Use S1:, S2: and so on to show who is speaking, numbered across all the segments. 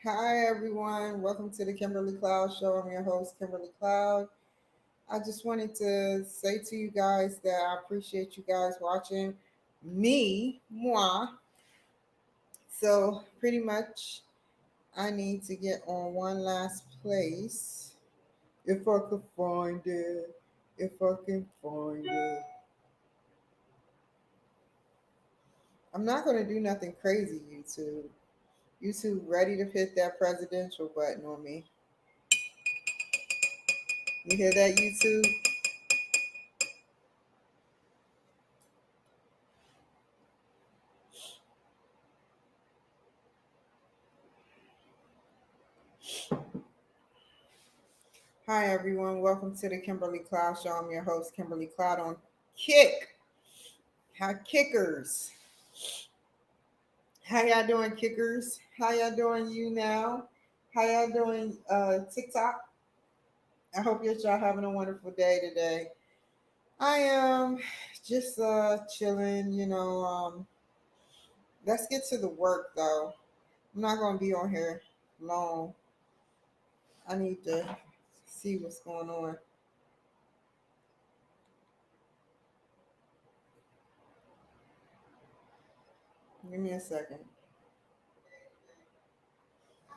S1: Hi, everyone. Welcome to the Kimberly Cloud Show. I'm your host, Kimberly Cloud. I just wanted to say to you guys that I appreciate you guys watching moi. So, pretty much, I need to get on one last place. If I could find it, if I can find it. I'm not going to do nothing crazy, YouTube. YouTube ready to hit that presidential button on me. You hear that, YouTube? Hi, everyone. Welcome to the Kimberly Cloud Show. I'm your host, Kimberly Cloud on Kick. How kickers? How y'all doing, kickers? How y'all doing, you now? How y'all doing, TikTok? I hope that y'all having a wonderful day today. I am just chilling, let's get to the work though. I'm not gonna be on here long. I need to see what's going on. Give me a second.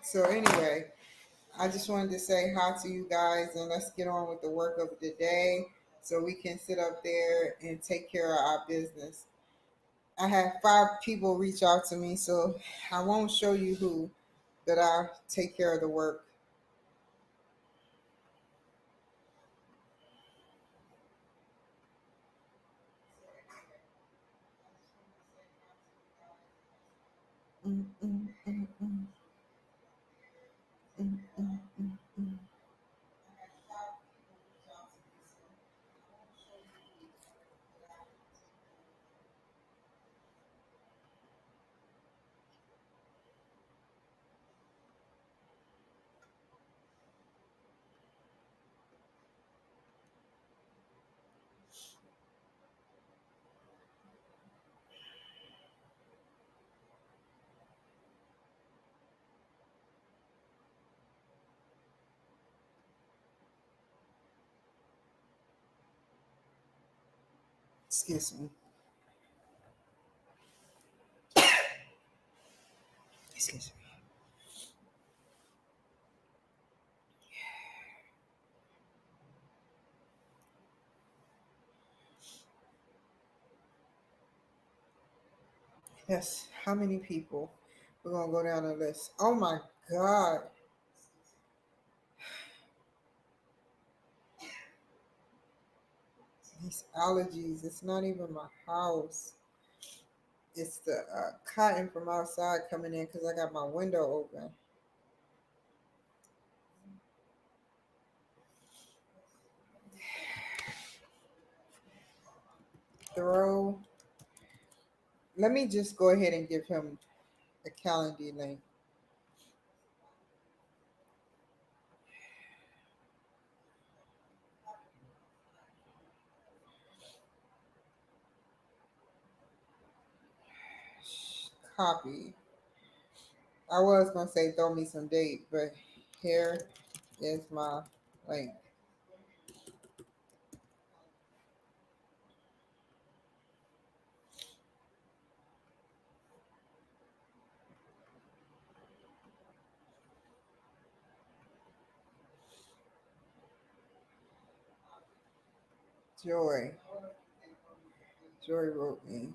S1: So anyway, I just wanted to say hi to you guys and let's get on with the work of the day so we can sit up there and take care of our business. I had 5 people reach out to me, so I won't show you who, but I take care of the work. Mm, mm, mm, mm, mm, mm, mm, mm. Excuse me. Excuse me. Yes, how many people? We're gonna go down the list. Oh my God, these allergies. It's not even my house. It's the cotton from outside coming in because I got my window open. Throw. Let me just go ahead and give him a calendar link. Copy. I was gonna say throw me some date, but here is my link. Joy. Joy wrote me.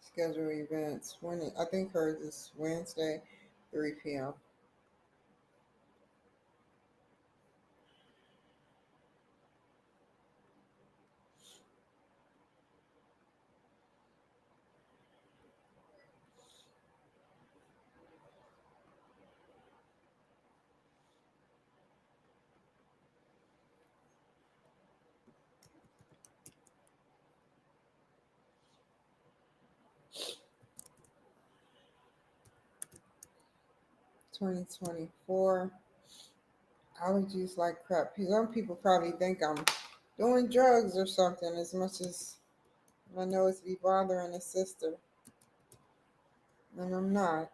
S1: Schedule events. When I think hers is Wednesday, 3 p.m. 2024. Allergies like crap. Some people probably think I'm doing drugs or something as much as my nose be bothering a sister. And I'm not.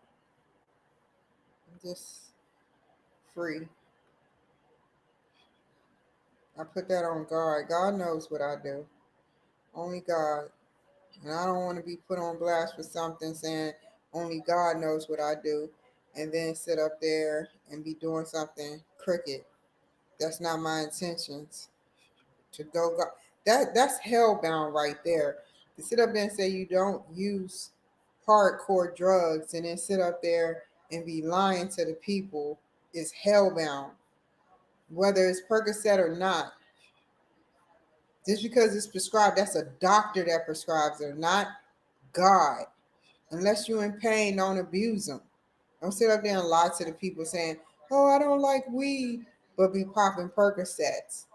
S1: I'm just free. I put that on God. God knows what I do. Only God. And I don't want to be put on blast for something saying only God knows what I do and then sit up there and be doing something crooked. That's not my intentions. To go that's hellbound right there. To sit up there and say you don't use hardcore drugs and then sit up there and be lying to the people is hellbound. Whether it's Percocet or not. Just because it's prescribed, that's a doctor that prescribes it, not God. Unless you're in pain, don't abuse them. Don't sit up there and lie to the people saying, "Oh, I don't like weed," but be popping Percocets.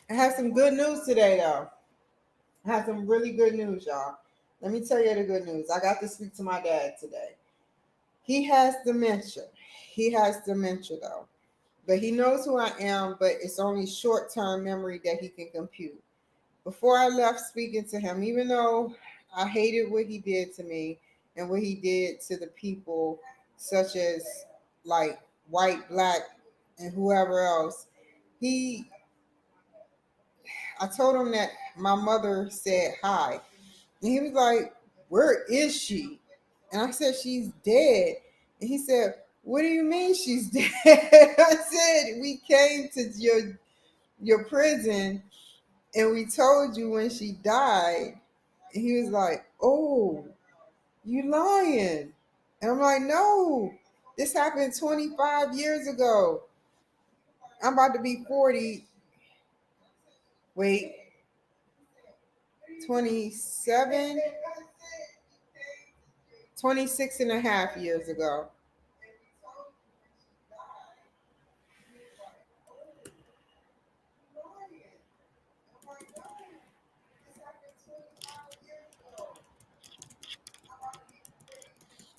S1: I have some good news today, though. I have some really good news, y'all. Let me tell you the good news. I got to speak to my dad today. He has dementia. He has dementia, though. But he knows who I am, but it's only short term memory that he can compute. Before I left speaking to him, even though I hated what he did to me and what he did to the people, such as like white, black, and whoever else, he I told him that my mother said hi. And he was like, "Where is she?" And I said, "She's dead." And he said, "What do you mean she's dead?" I said, "We came to your prison and we told you when she died." And he was like, "Oh, you lying." And I'm like, "No, this happened 25 years ago. I'm about to be 40. Wait, 27, 26 and a half years ago."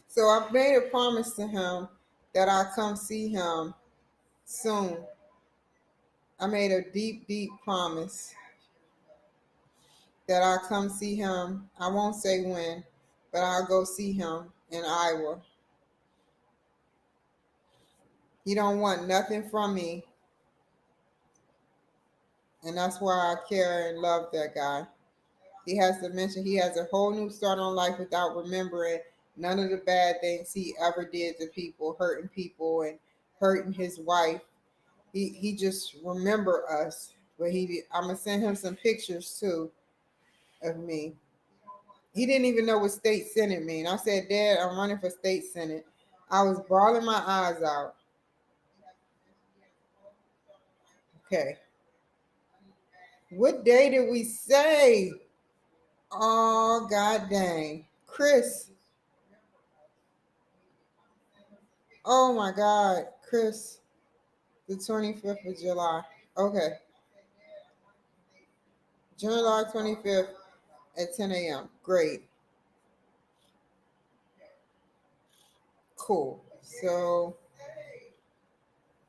S1: So I made a promise to him that I'll come see him soon. I made a deep, deep promise that I'll come see him. I won't say when, but I'll go see him in Iowa. He don't want nothing from me, and that's why I care and love that guy. He has dementia. He has a whole new start on life without remembering none of the bad things he ever did to people, hurting people and hurting his wife. He just remember us. But I'm gonna send him some pictures too of me. He didn't even know what state senate mean. I said, "Dad, I'm running for state senate." I was bawling my eyes out. Okay. What day did we say? Oh, god dang. Chris. Oh my God. Chris. The 25th of July. Okay. July 25th at 10 a.m. Great. Cool. So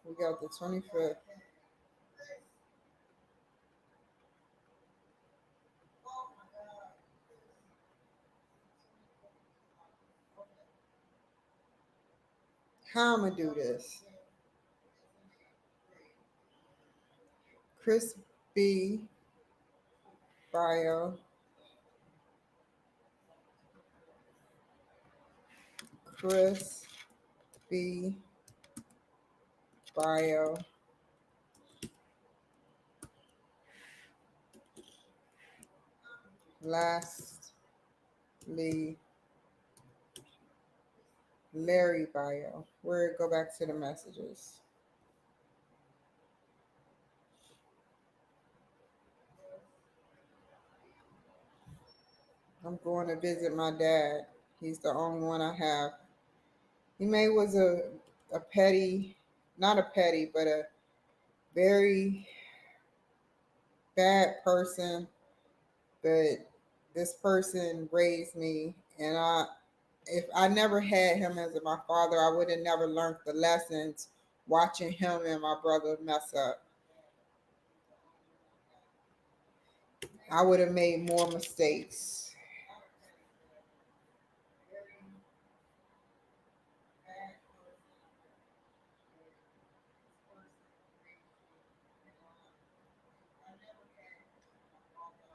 S1: we got the 25th. How I'm going to do this? Chris B. Bio. Chris B. Bio. Lastly, Larry Bio. Where go back to the messages. I'm going to visit my dad. He's the only one I have. He may was a petty, not a petty, but a very bad person. but this person raised me, and if I never had him as my father, I would have never learned the lessons watching him and my brother mess up. I would have made more mistakes.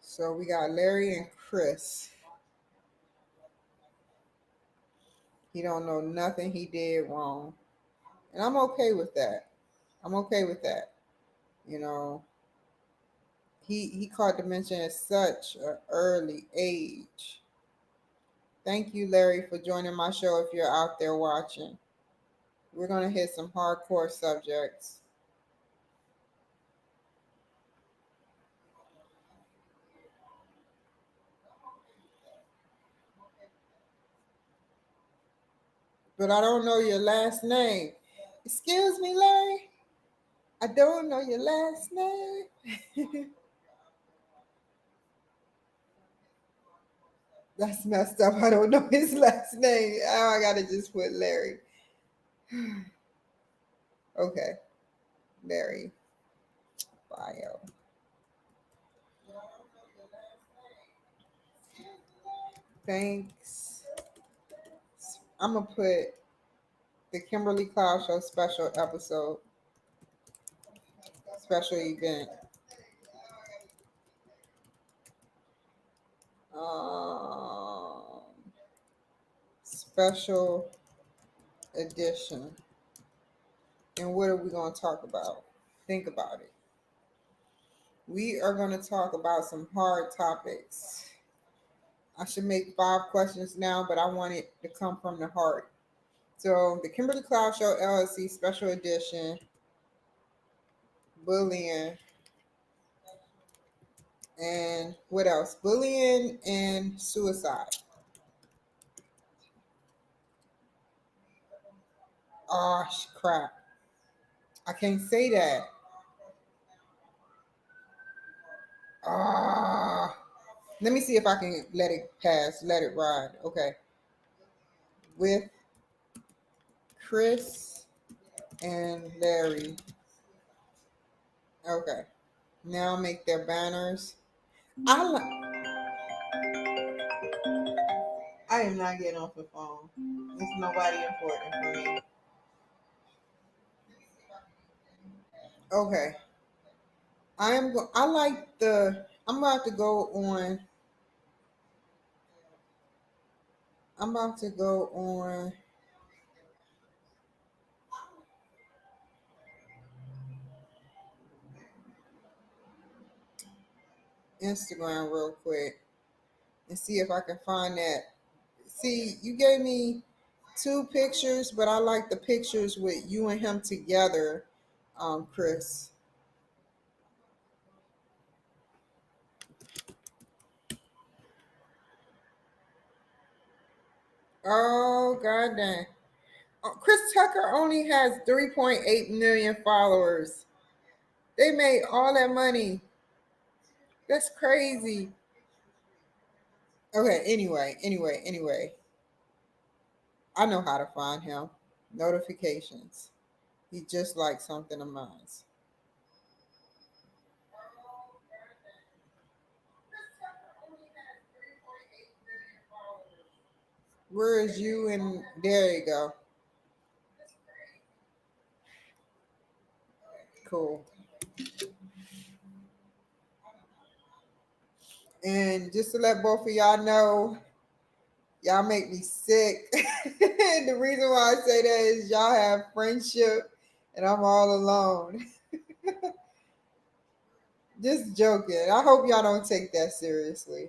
S1: So we got Larry and Chris. He don't know nothing he did wrong. And I'm okay with that. I'm okay with that. You know, he caught dementia at such an early age. Thank you, Larry, for joining my show if you're out there watching. We're going to hit some hardcore subjects. But I don't know your last name. Excuse me, Larry. I don't know your last name. That's messed up. I don't know his last name. Oh, I gotta just put Larry. Okay, Larry bio. Thanks. I'm gonna put the Kimberly Cloud Show special episode, special event. Um, Special edition. And what are we gonna talk about? Think about it. We are going to talk about some hard topics. I should make 5 questions now, but I want it to come from the heart. So, the Kimberly Cloud Show LLC Special Edition, bullying, and what else? Bullying and suicide. Oh, crap. I can't say that. Ah, let me see if I can let it pass, let it ride. Okay. With Chris and Larry. Okay. Now make their banners. I like. I am not getting off the phone. It's nobody important for me. Okay. I like the. I'm about to go on. I'm about to go on Instagram real quick and see if I can find that. See, you gave me 2 pictures, but I like the pictures with you and him together, Chris. Oh, god dang. Chris Tucker only has 3.8 million followers. They made all that money. That's crazy. Okay, anyway. I know how to find him. Notifications. He just like something of mine. Where is you? And there you go. Cool. And just to let both of y'all know, y'all make me sick. The reason why I say that is y'all have friendship and I'm all alone. Just joking. I hope y'all don't take that seriously.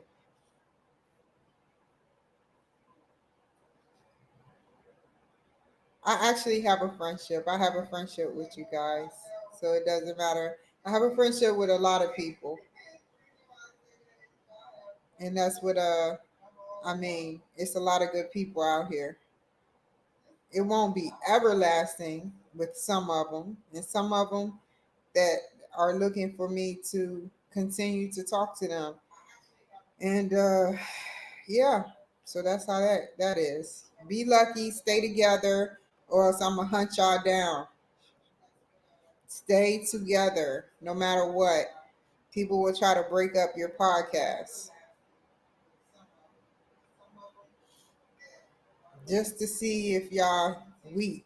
S1: I actually have a friendship. I have a friendship with you guys. So it doesn't matter. I have a friendship with a lot of people. And that's what I mean, it's a lot of good people out here. It won't be everlasting with some of them, and some of them that are looking for me to continue to talk to them And yeah, so that's how that is. Be lucky, stay together, or else I'm gonna hunt y'all down. Stay together no matter what. People will try to break up your podcast just to see if y'all weak.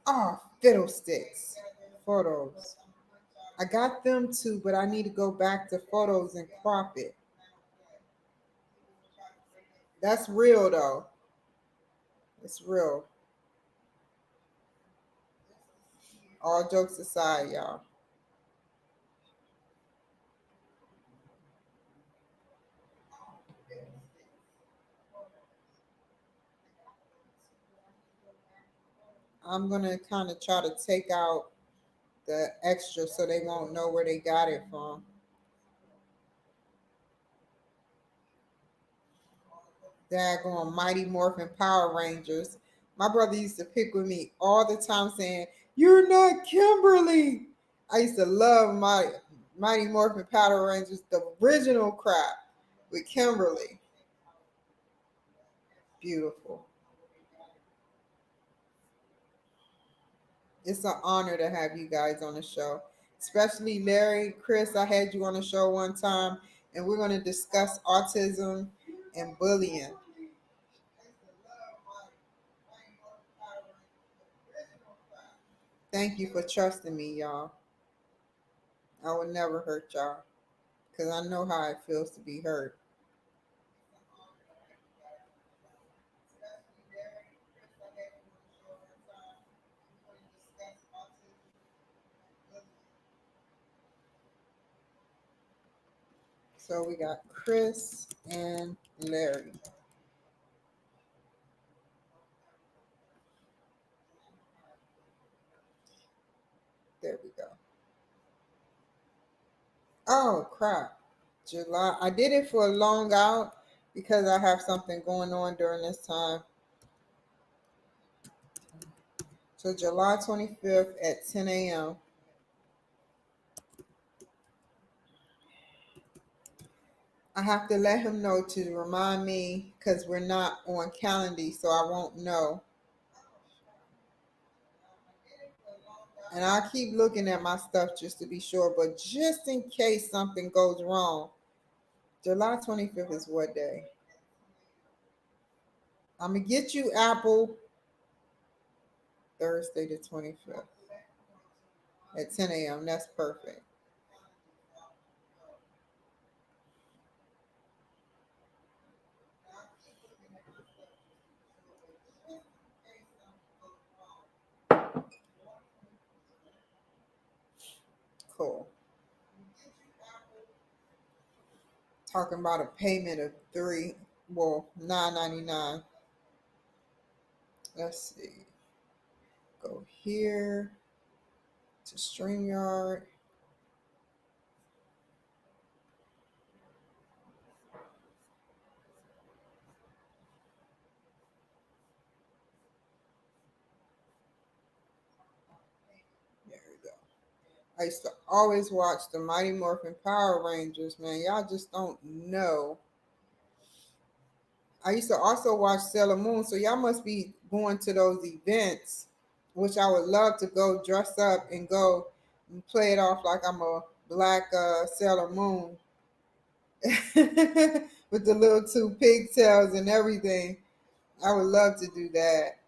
S1: Oh, fiddlesticks. Photos. I got them too, but I need to go back to photos and crop it. That's real though. It's real. All jokes aside, y'all. I'm gonna kind of try to take out the extra so they won't know where they got it from. Daggone Mighty Morphin Power Rangers. My brother used to pick with me all the time saying, "You're not Kimberly." I used to love my Mighty Morphin Power Rangers, the original crap with Kimberly. Beautiful. It's an honor to have you guys on the show, especially Larry, Chris. I had you on the show one time, and we're going to discuss autism and bullying. Thank you for trusting me, y'all. I will never hurt y'all because I know how it feels to be hurt. So we got Chris and Larry. There we go. Oh, crap. July. I did it for a long out because I have something going on during this time. So July 25th at 10 a.m. I have to let him know to remind me because we're not on Calendly, so I won't know. And I keep looking at my stuff just to be sure, but just in case something goes wrong, July 25th is what day? I'm gonna get you Apple Thursday the 25th at 10 a.m. That's perfect. Cool. Talking about a payment of $9.99. Let's see. Go here to StreamYard. There we go. I used to always watch the Mighty Morphin Power Rangers, man. Y'all just don't know. I used to also watch Sailor Moon, so y'all must be going to those events, which I would love to go dress up and go and play it off like I'm a black Sailor Moon with the little two pigtails and everything. I would love to do that,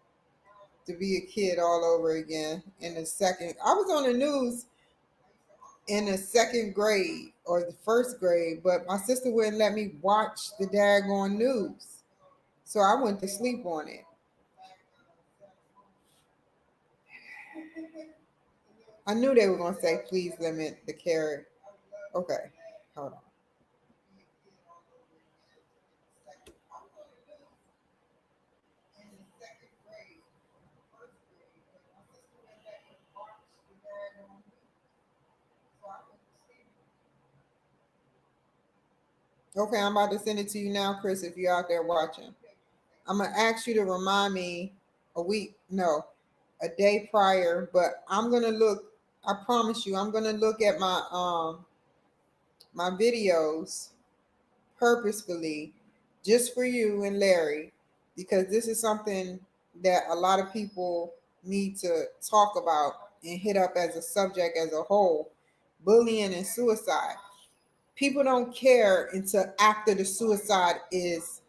S1: to be a kid all over again in the second. I was on the news in the second grade or the first grade, but my sister wouldn't let me watch the daggone news. So I went to sleep on it. I knew they were gonna say please limit the carrot. Okay, hold on. Okay, I'm about to send it to you now, Chris, if you're out there watching. I'm gonna ask you to remind me a week, no, a day prior, but I'm gonna look. I promise you, I'm gonna look at my videos purposefully just for you and Larry, because this is something that a lot of people need to talk about and hit up as a subject as a whole. Bullying and suicide. People don't care until after the suicide is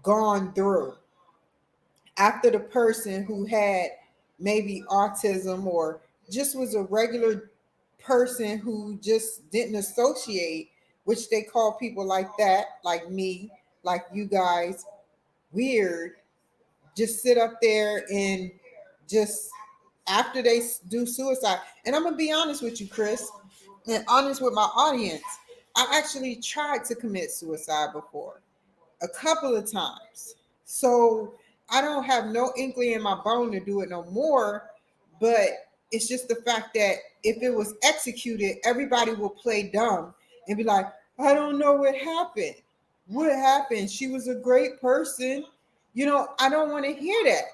S1: gone through. After the person who had maybe autism or just was a regular person who just didn't associate, which they call people like that, like me, like you guys, weird, just sit up there and just after they do suicide. And I'm gonna be honest with you, Chris, and honest with my audience. I actually tried to commit suicide before a couple of times. So I don't have no inkling in my bone to do it no more. But it's just the fact that if it was executed, everybody will play dumb and be like, I don't know what happened. What happened? She was a great person. I don't want to hear that.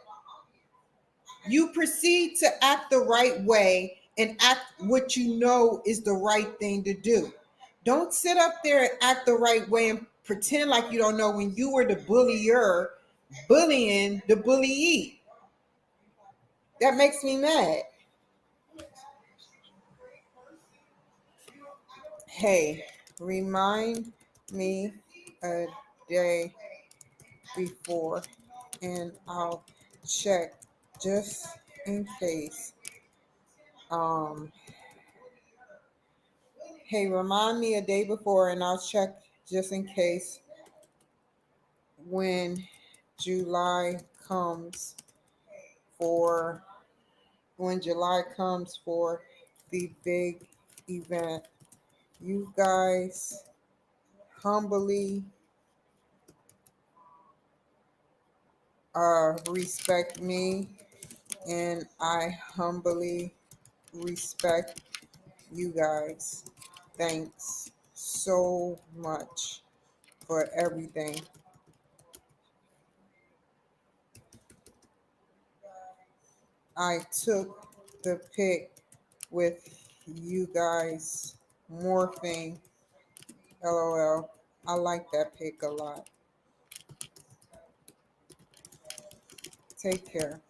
S1: You proceed to act the right way and act what you know is the right thing to do. Don't sit up there and act the right way and pretend like you don't know when you were the bullier bullying the bullyee. That makes me mad. Hey, remind me a day before and I'll check just in case. Um, hey, remind me a day before and I'll check just in case when July comes for when July comes for the big event. You guys humbly respect me and I humbly respect you guys. Thanks so much for everything. I took the pic with you guys morphing. LOL. I like that pic a lot. Take care.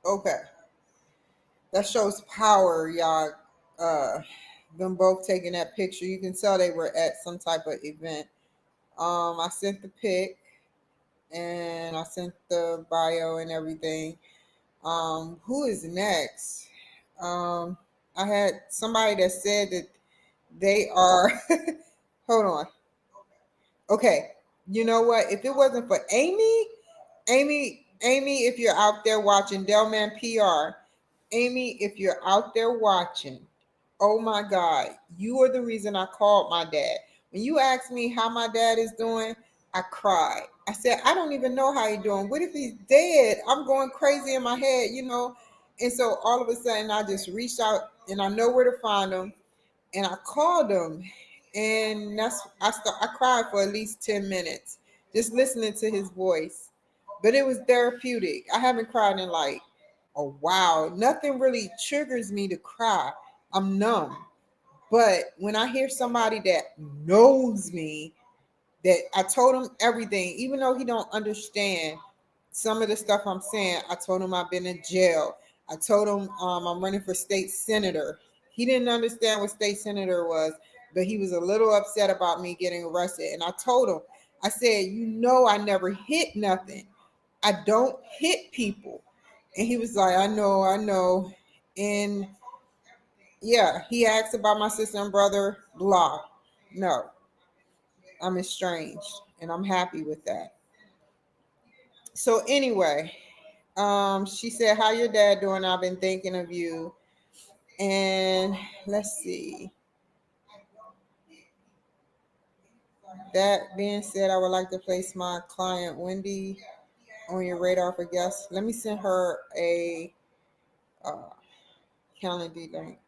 S1: Okay. That shows power, y'all. Them both taking that picture. You can tell they were at some type of event. I sent the pic and I sent the bio and everything. Who is next? Um, I had somebody that said that they are. Hold on. Okay. You know what? If it wasn't for Amy, if you're out there watching Delman PR, Amy, if you're out there watching, oh my God, you are the reason I called my dad. When you asked me how my dad is doing, I cried. I said, I don't even know how he's doing. What if he's dead? I'm going crazy in my head. And so all of a sudden, I just reached out and I know where to find him. And I called him, and I cried for at least 10 minutes just listening to his voice. But it was therapeutic. I haven't cried in like a while. Nothing really triggers me to cry. I'm numb. But when I hear somebody that knows me, that I told him everything, even though he don't understand some of the stuff I'm saying. I told him I've been in jail. I told him I'm running for state senator. He didn't understand what state senator was, but he was a little upset about me getting arrested. And I told him, I said, I never hit nothing. I don't hit people. And he was like, I know, I know. And yeah, he asked about my sister and brother, blah. No, I'm estranged and I'm happy with that. So anyway, she said, how your dad doing? I've been thinking of you. And let's see. That being said, I would like to place my client Wendy on your radar for guests. Let me send her a uh, calendar link.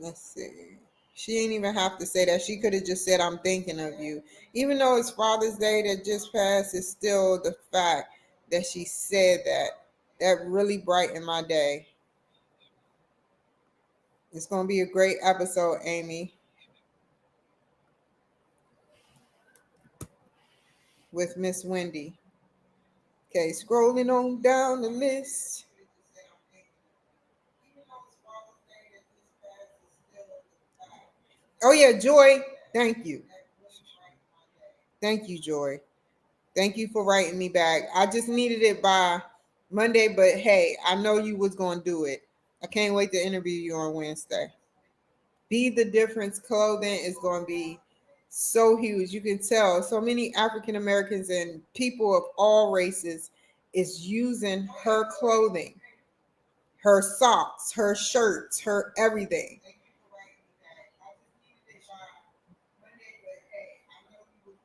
S1: Let's see. She didn't even have to say that. She could have just said, I'm thinking of you. Even though it's Father's Day that just passed, it's still the fact that she said that. That really brightened my day. It's going to be a great episode, Amy, with Miss Wendy. Okay, scrolling on down the list. Oh, yeah, Joy. Thank you. Thank you, Joy. Thank you for writing me back. I just needed it by Monday, but hey, I know you was going to do it. I can't wait to interview you on Wednesday. Be the Difference clothing is going to be so huge. You can tell so many African Americans and people of all races is using her clothing, her socks, her shirts, her everything.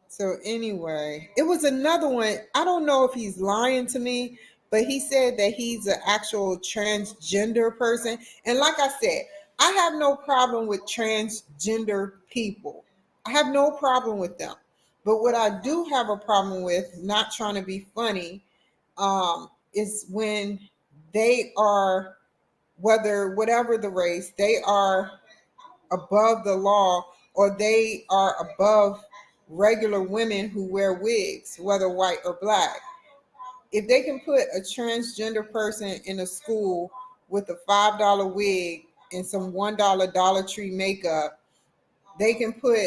S1: So anyway, it was another one. I don't know if he's lying to me, but he said that he's an actual transgender person. And like I said, I have no problem with transgender people. I have no problem with them. But what I do have a problem with, not trying to be funny, is when they are, whether whatever the race, they are above the law, or they are above regular women who wear wigs, whether white or black. If they can put a transgender person in a school with a $5 wig and some $1 Tree makeup, they can put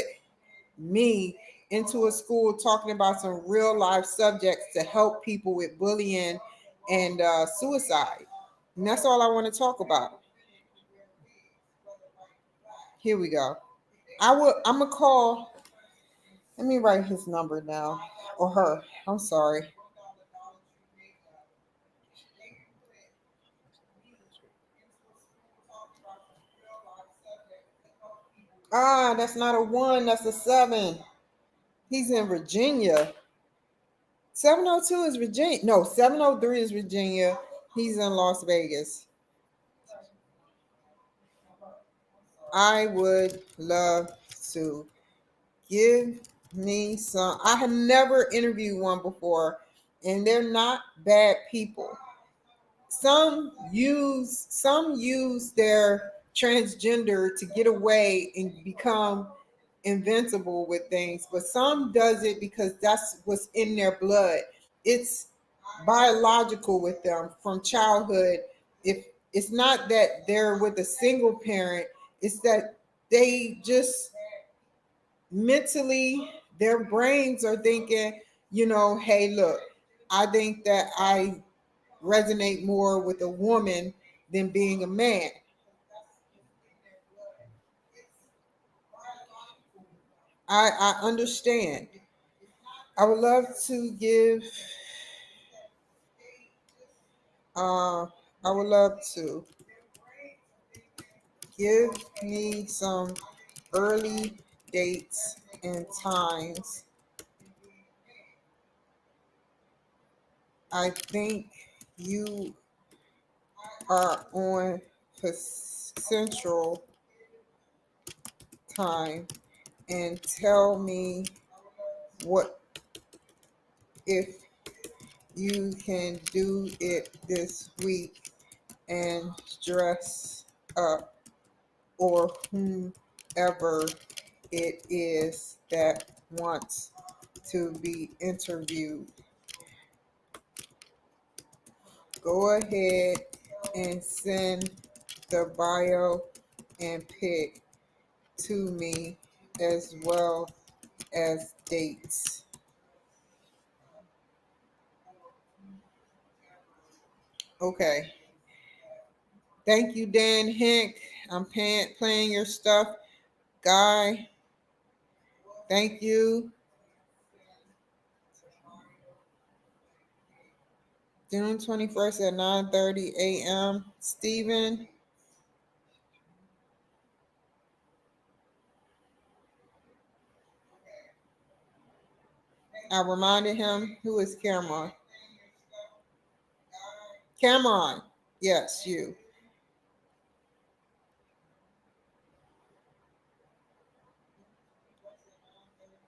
S1: me into a school talking about some real life subjects to help people with bullying and suicide. And that's all I want to talk about. Here we go. I'm gonna call. Let me write his number now, or her. I'm sorry. Ah, that's not a one. That's a seven. He's in Virginia. 702 is Virginia. No, 703 is Virginia. He's in Las Vegas. I would love to. Give me some. I have never interviewed one before, and they're not bad people. Some use their transgender to get away and become invincible with things, but some does it because that's what's in their blood. It's biological with them from childhood. If it's not that they're with a single parent, it's that they just mentally, their brains are thinking, hey, look, I think that I resonate more with a woman than being a man. I understand. I would love to give, uh, I would love to give me some early dates and times. I think you are on Central Time, and tell me what if you can do it this week and dress up, or whomever it is that wants to be interviewed. Go ahead and send the bio and pic to me, as well as dates. Okay. Thank you, Dan Hink. I'm playing your stuff. Guy, thank you. June 21st at 9:30 a.m. Stephen, I reminded him. Who is Cameron? Cameron. Yes, you.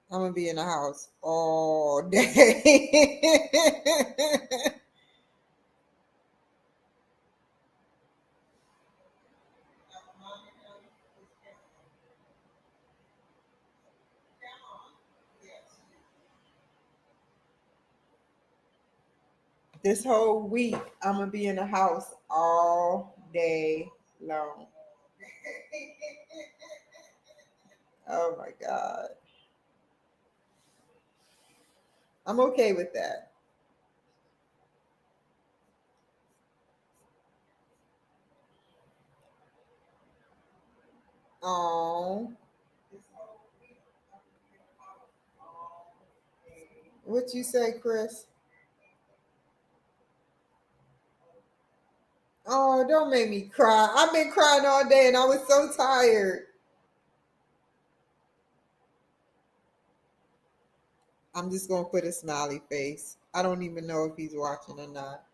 S1: I'm gonna be in the house all day. This whole week, I'm gonna be in the house all day long. Oh my god, I'm okay with that. Oh, what you say, Chris? Oh, don't make me cry. I've been crying all day and I was so tired. I'm just gonna put a smiley face. I don't even know if he's watching or not.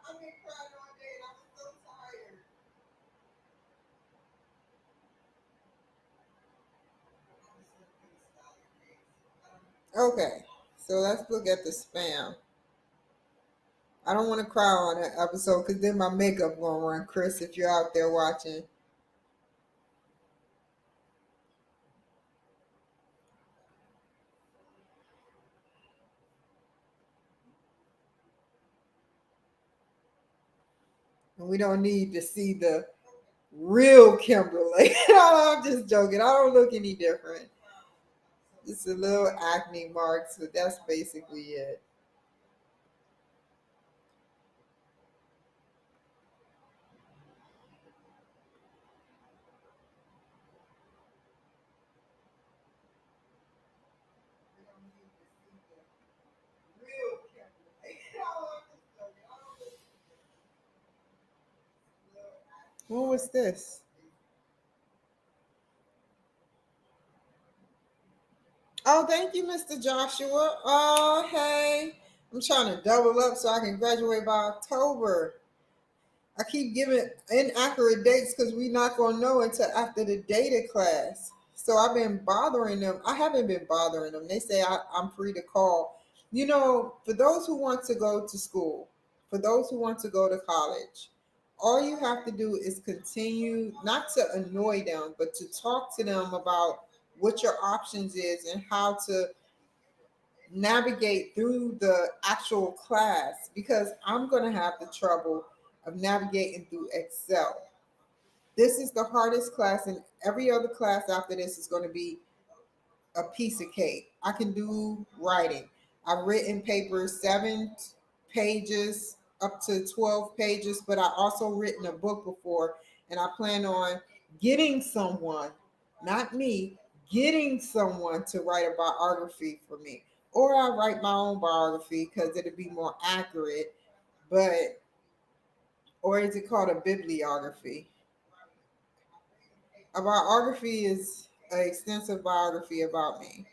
S1: I've been crying all day and I was so tired. Okay, so let's look at the spam. I don't want to cry on that episode because then my makeup won't run. Chris, if you're out there watching, and we don't need to see the real Kimberly. No, I'm just joking. I don't look any different. Just a little acne marks, but that's basically it. Real Kimberly. No, I'm just joking. I don't look What was this? Oh, thank you, Mr. Joshua. Oh, hey. I'm trying to double up so I can graduate by October. I keep giving inaccurate dates because we're not going to know until after the data class. So I've been bothering them. I haven't been bothering them. They say I'm free to call. You know, for those who want to go to school, for those who want to go to college, all you have to do is continue not to annoy them, but to talk to them about what your options is and how to navigate through the actual class because I'm going to have the trouble of navigating through Excel. This is the hardest class, and every other class after this is going to be a piece of cake. I can do writing. I've written papers 7 pages up to 12 pages, but I also written a book before, and I plan on getting someone, not me, getting someone to write a biography for me. Or I write my own biography because it'll be more accurate. But or is it called a bibliography? A biography is an extensive biography about me.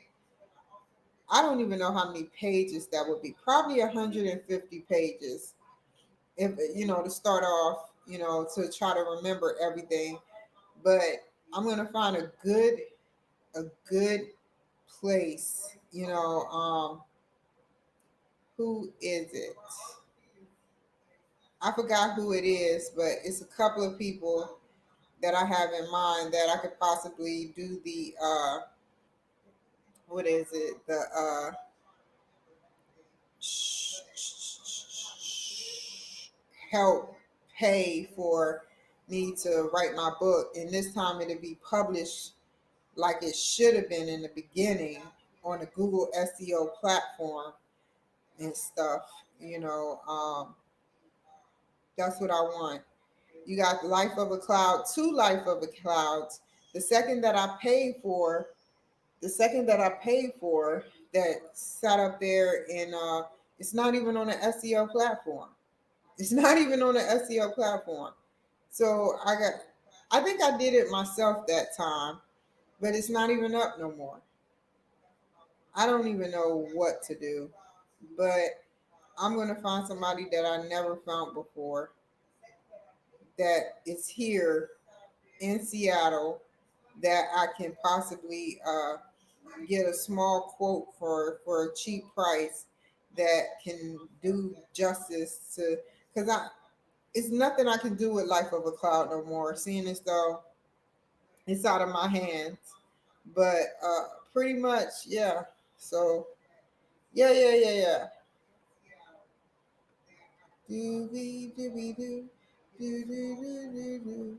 S1: I don't even know how many pages that would be. Probably 150 pages. If to start off, to try to remember everything. But I'm gonna find a good place. Who is it? I forgot who it is, but it's a couple of people that I have in mind that I could possibly do the what is it? The help pay for me to write my book, and this time it'll be published like it should have been in the beginning on the Google SEO platform and stuff. That's what I want. You got Life of a Cloud, two Life of a Clouds. The second that I paid for, the second that I paid for that sat up there and it's not even on the SEO platform. It's not even on the SEO platform. So I think I did it myself that time, but it's not even up no more. I don't even know what to do, but I'm going to find somebody that I never found before that is here in Seattle that I can possibly get a small quote for a cheap price that can do justice to, because I it's nothing I can do with Life of a Cloud no more, seeing as though it's out of my hands. But pretty much, yeah. So yeah, yeah, yeah, yeah. Do do do do do do do do do.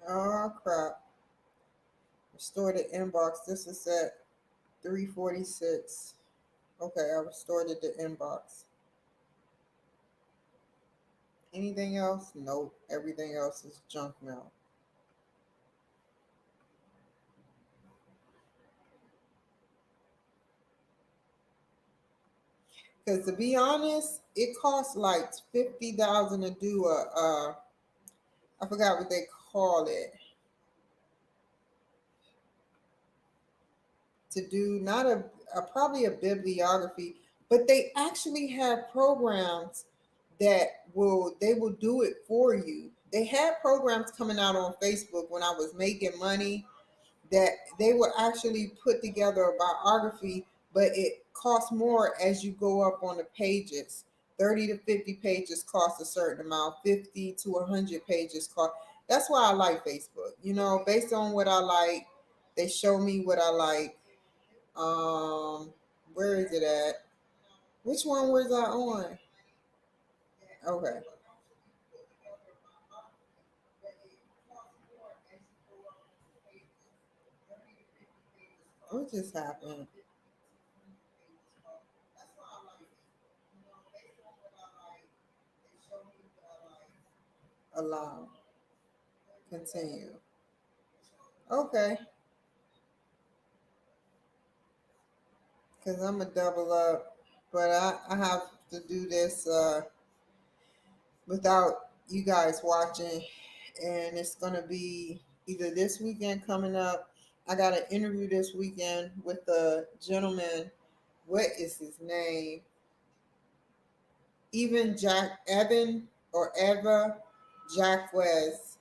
S1: Oh crap! Restore the inbox. This is at 3:46. Okay, I restored it to inbox. Anything else? Nope. Everything else is junk mail. Because to be honest, it costs like 50,000 to do I forgot what they call it, to do not a probably a bibliography, but they actually have programs that they will do it for you. They had programs coming out on Facebook when I was making money that they will actually put together a biography, but it costs more as you go up on the pages. 30 to 50 pages cost a certain amount, 50 to 100 pages cost. That's why I like Facebook. You know, based on what I like, they show me what I like. Um, where is it at? Which one was I on? Okay. What just happened? Allow. Continue. Okay. Because I'm going to double up. But I have to do this without you guys watching. And it's going to be either this weekend coming up. I got an interview this weekend with a gentleman. What is his name? Even Jack Evan or Eva Jacquez,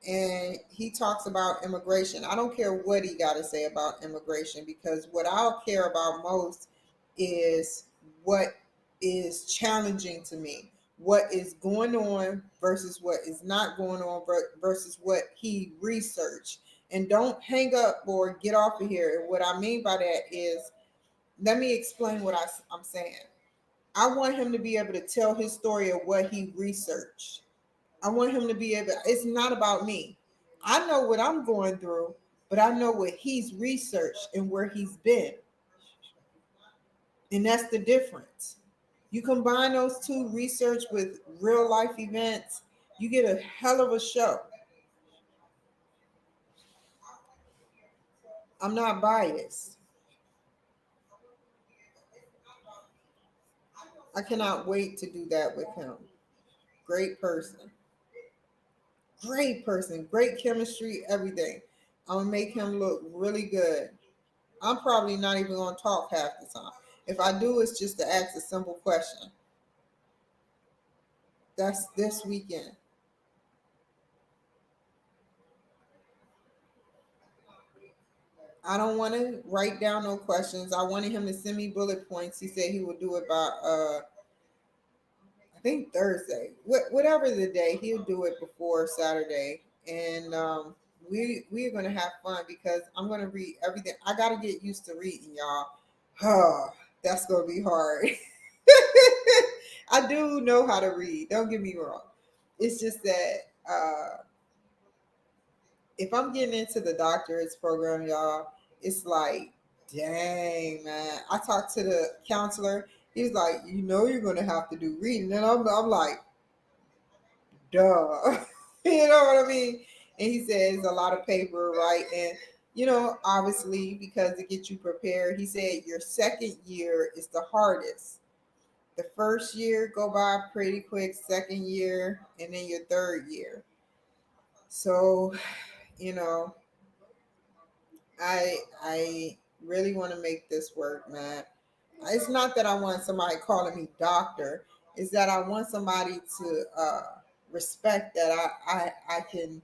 S1: and he talks about immigration. I don't care what he got to say about immigration, because what I'll care about most is what is challenging to me, what is going on versus what is not going on versus what he researched. And don't hang up or get off of here. And what I mean by that is, let me explain what I'm saying. I want him to be able to tell his story of what he researched. I want him to be able, it's not about me. I know what I'm going through, but I know what he's researched and where he's been. And that's the difference. You combine those two, research with real life events, you get a hell of a show. I'm not biased. I cannot wait to do that with him. Great person. Great person. Great chemistry, everything. I'm gonna make him look really good. I'm probably not even gonna talk half the time. If I do, it's just to ask a simple question. That's this weekend. I don't want to write down no questions. I wanted him to send me bullet points. He said he would do it by I think Thursday. Whatever the day, he'll do it before Saturday. And we're gonna have fun because I'm gonna read everything. I gotta get used to reading, y'all. That's gonna be hard. I do know how to read. Don't get me wrong. It's just that if I'm getting into the doctor's program, y'all, it's like, dang, man. I talked to the counselor. He was like, you know, you're going to have to do reading. And I'm like, duh. You know what I mean? And he says a lot of paper, right? And, you know, obviously, because to get you prepared, he said your second year is the hardest. The first year go by pretty quick, second year, and then your third year. So, you know, I really want to make this work, man. It's not that I want somebody calling me doctor. It's that I want somebody to respect that I can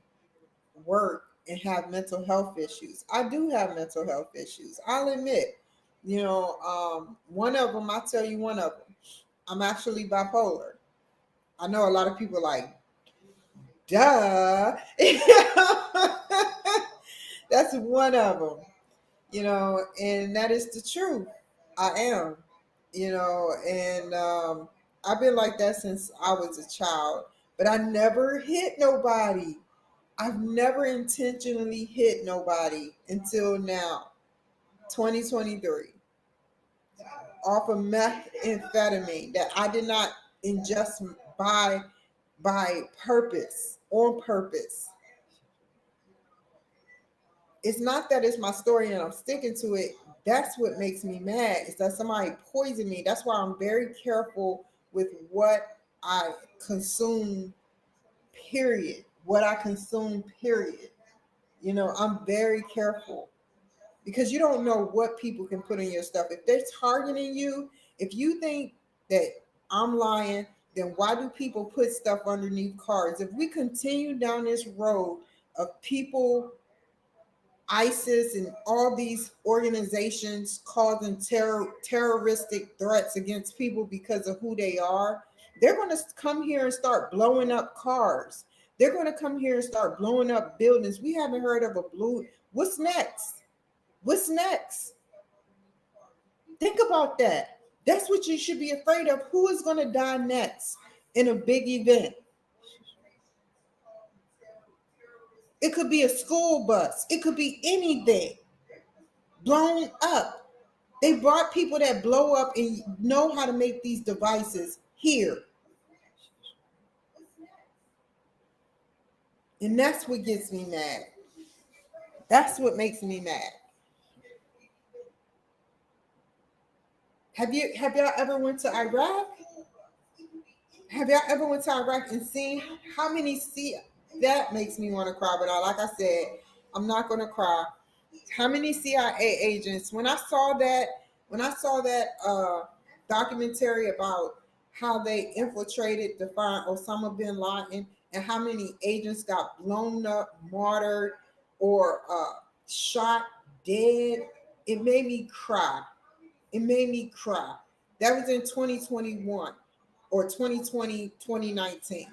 S1: work and have mental health issues. I do have mental health issues. I'll admit. You know, one of them. I'll tell you one of them. I'm actually bipolar. I know a lot of people like, duh. That's one of them. You know, and that is the truth. I am, you know, and I've been like that since I was a child, but I never hit nobody. I've never intentionally hit nobody until now, 2023, off of methamphetamine that I did not ingest by purpose, on purpose. It's not that it's my story and I'm sticking to it. That's what makes me mad. Is that somebody poisoned me. That's why I'm very careful with what I consume, period. What I consume, period. You know, I'm very careful because you don't know what people can put in your stuff. If they're targeting you, if you think that I'm lying, then why do people put stuff underneath cars? If we continue down this road of people, ISIS and all these organizations causing terroristic threats against people because of who they are, they're going to come here and start blowing up cars. They're going to come here and start blowing up buildings. We haven't heard of a blue. What's next? What's next? Think about that. That's what you should be afraid of. Who is going to die next in a big event? It could be a school bus. It could be anything blown up. They brought people that blow up and know how to make these devices here. And that's what gets me mad. That's what makes me mad. Have y'all ever went to Iraq? Have y'all ever went to Iraq and seen how many see that makes me want to cry, but like I said, I'm not gonna cry. How many CIA agents when I saw that documentary about how they infiltrated to find Osama bin Laden and how many agents got blown up, martyred, or shot dead, it made me cry. It made me cry. That was in 2021 or 2020, 2019.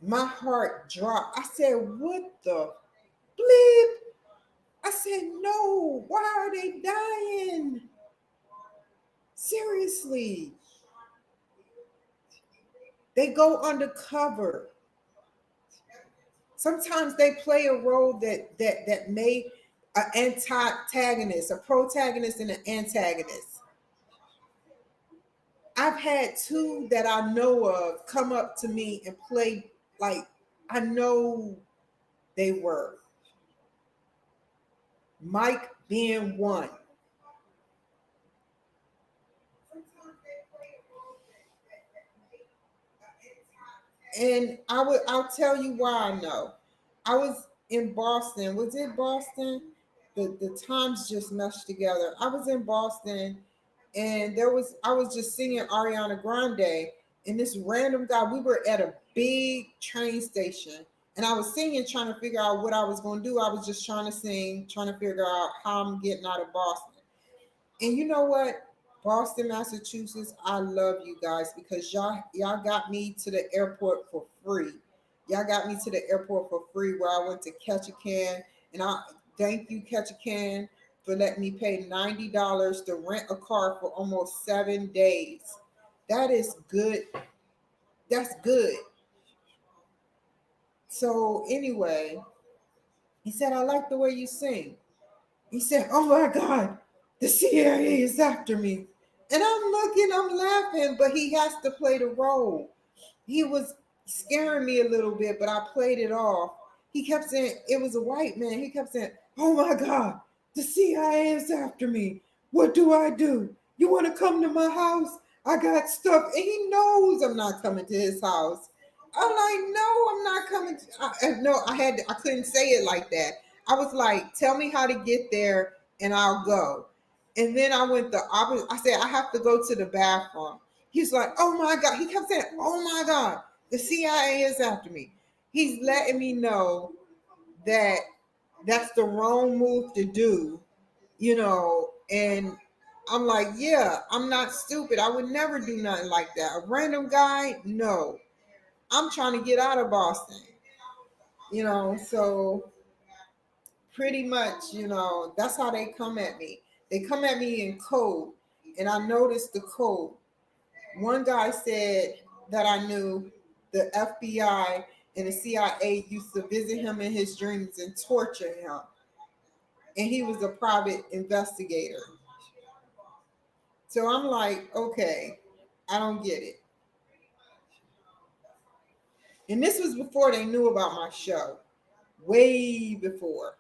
S1: My heart dropped. I said, what the bleep? I said, no, why are they dying? Seriously. They go undercover. Sometimes they play a role that made an antagonist, a protagonist, and an antagonist. I've had two that I know of come up to me and play like I know they were. Mike being one. And I'll tell you why I know. I was in Boston. Was it Boston? The times just meshed together. I was in Boston and I was just singing Ariana Grande and this random guy, we were at a big train station and I was singing trying to figure out what I was going to do. I was just trying to sing, trying to figure out how I'm getting out of Boston. And you know what? Boston, Massachusetts, I love you guys because y'all got me to the airport for free. Y'all got me to the airport for free where I went to Catch a Can. And I thank you, Catch a Can, for letting me pay $90 to rent a car for almost 7 days. That is good. That's good. So anyway, he said, I like the way you sing. He said, oh my God, the CIA is after me. And I'm looking, I'm laughing, but he has to play the role. He was scaring me a little bit, but I played it off. He kept saying, it was a white man. He kept saying, oh my God, the CIA is after me. What do I do? You want to come to my house? I got stuff. And he knows I'm not coming to his house. I'm like, no, I'm not coming. No, I couldn't say it like that. I was like, tell me how to get there and I'll go. And then I went the opposite. I said, I have to go to the bathroom. He's like, oh my God. He kept saying, oh my God, the CIA is after me. He's letting me know that that's the wrong move to do, and I'm like, yeah, I'm not stupid. I would never do nothing like that. A random guy, no. I'm trying to get out of Boston, so pretty much, that's how they come at me. They come at me in code, and I noticed the code. One guy said that I knew the FBI and the CIA used to visit him in his dreams and torture him. And he was a private investigator. So I'm like, okay, I don't get it. And this was before they knew about my show, way before.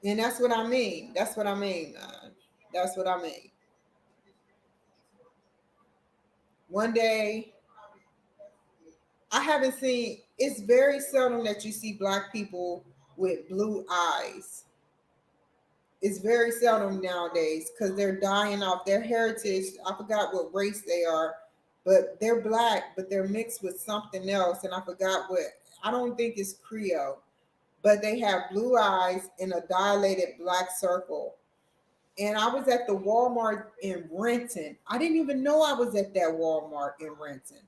S1: And that's what I mean. That's what I mean, man. That's what I mean. One day, I haven't seen, it's very seldom that you see black people with blue eyes. It's very seldom nowadays because they're dying off. Their heritage, I forgot what race they are, but they're black, but they're mixed with something else. And I forgot what, I don't think it's Creole, but they have blue eyes in a dilated black circle. And I was at the Walmart in Renton. I didn't even know I was at that Walmart in Renton.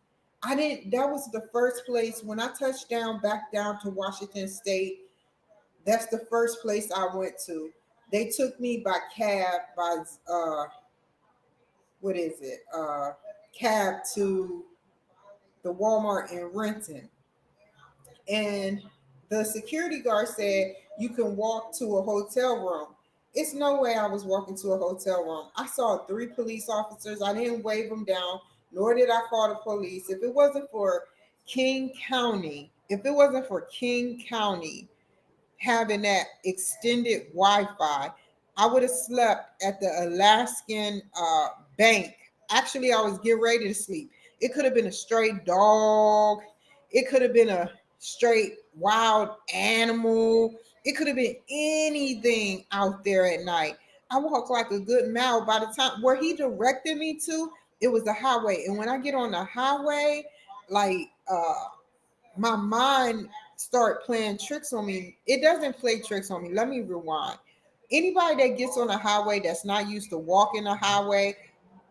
S1: I didn't, that was the first place when I touched down back down to Washington State. That's the first place I went to. They took me by cab, by what is it? Cab to the Walmart in Renton. And the security guard said you can walk to a hotel room. It's no way I was walking to a hotel room. I saw three police officers. I didn't wave them down, nor did I call the police. If it wasn't for King County, if it wasn't for King County having that extended Wi-Fi, I would have slept at the Alaskan bank. Actually, I was getting ready to sleep. It could have been a stray dog. It could have been a straight wild animal. It could have been anything out there at night. I walked like a good mile. By the time where he directed me to, it was the highway. And when I get on the highway, like my mind start playing tricks on me. It doesn't play tricks on me. Let me rewind. Anybody that gets on a highway that's not used to walking the highway,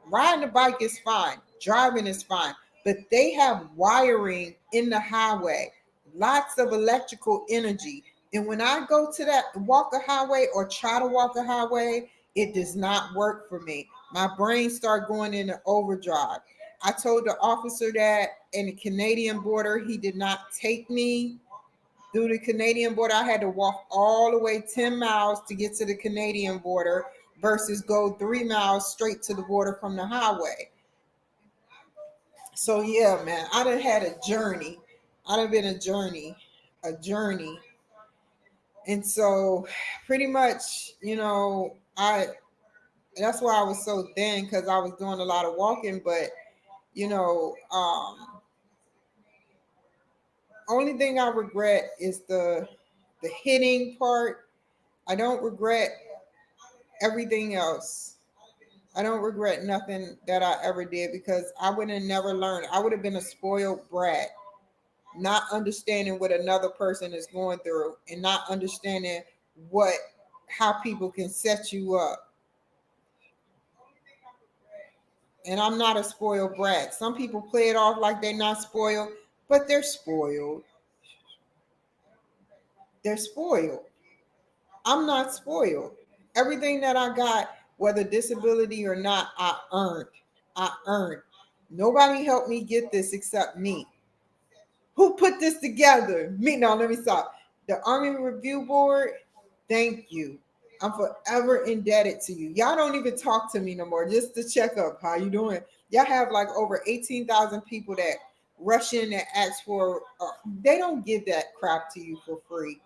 S1: riding a bike is fine, driving is fine, but they have wiring in the highway, lots of electrical energy. And when I go to that walk a highway or try to walk a highway, it does not work for me. My brain start going into overdrive. I told the officer that in the Canadian border, he did not take me through the Canadian border. I had to walk all the way 10 miles to get to the Canadian border versus go 3 miles straight to the border from the highway. So yeah, man, I done had a journey. I done been a journey. And so pretty much, I that's why I was so thin because I was doing a lot of walking, but you know, only thing I regret is the hitting part. I don't regret everything else. I don't regret nothing that I ever did because I would have never learned. I would have been a spoiled brat, not understanding what another person is going through and not understanding what how people can set you up. And I'm not a spoiled brat. Some people play it off like they're not spoiled, but they're spoiled. They're spoiled. I'm not spoiled. Everything that I got, whether disability or not, I earned. I earned. Nobody helped me get this except me. Who put this together? Me. No, let me stop. The Army Review Board, thank you. I'm forever indebted to you. Y'all don't even talk to me no more, just to check up. How you doing? Y'all have like over 18,000 people that rush in and ask for, they don't give that crap to you for free.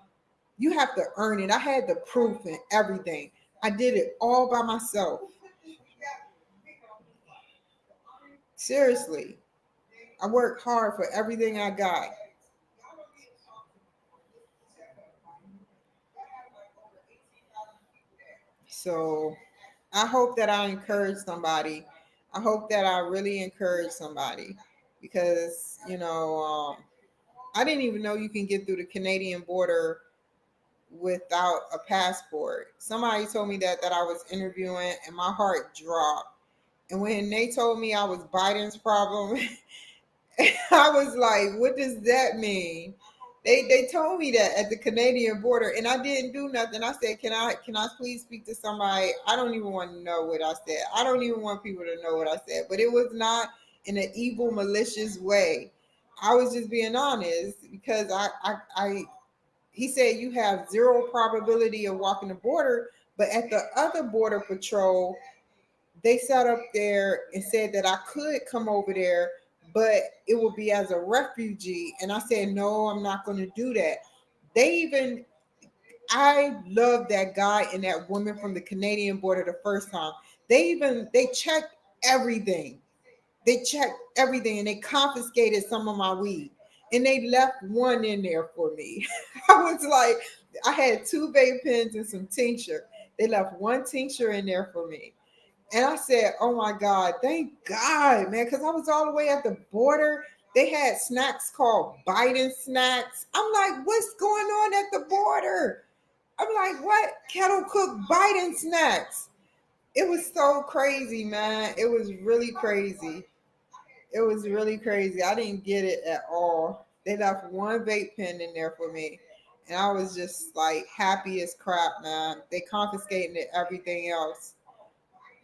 S1: You have to earn it. I had the proof and everything. I did it all by myself. Seriously. I worked hard for everything I got. So I hope that I encourage somebody. I hope that I really encourage somebody because, I didn't even know you can get through the Canadian border without a passport. Somebody told me that I was interviewing and my heart dropped. And when they told me I was Biden's problem, I was like, what does that mean? They told me that at the Canadian border and I didn't do nothing. I said, can I please speak to somebody? I don't even want to know what I said. I don't even want people to know what I said. But it was not in an evil, malicious way. I was just being honest because I he said you have zero probability of walking the border, but at the other border patrol, they sat up there and said that I could come over there, but it would be as a refugee. And I said, no, I'm not going to do that. They even, I love that guy and that woman from the Canadian border the first time. They checked everything. They checked everything and they confiscated some of my weed. And they left one in there for me. I was like, I had two vape pens and some tincture. They left one tincture in there for me. And I said, oh my God, thank God, man, because I was all the way at the border. They had snacks called Biden snacks. I'm like, what's going on at the border? I'm like, what? Kettle cooked Biden snacks. It was so crazy, man. It was really crazy. It was really crazy. I didn't get it at all. They left one vape pen in there for me. And I was just like happy as crap, man. They confiscated everything else.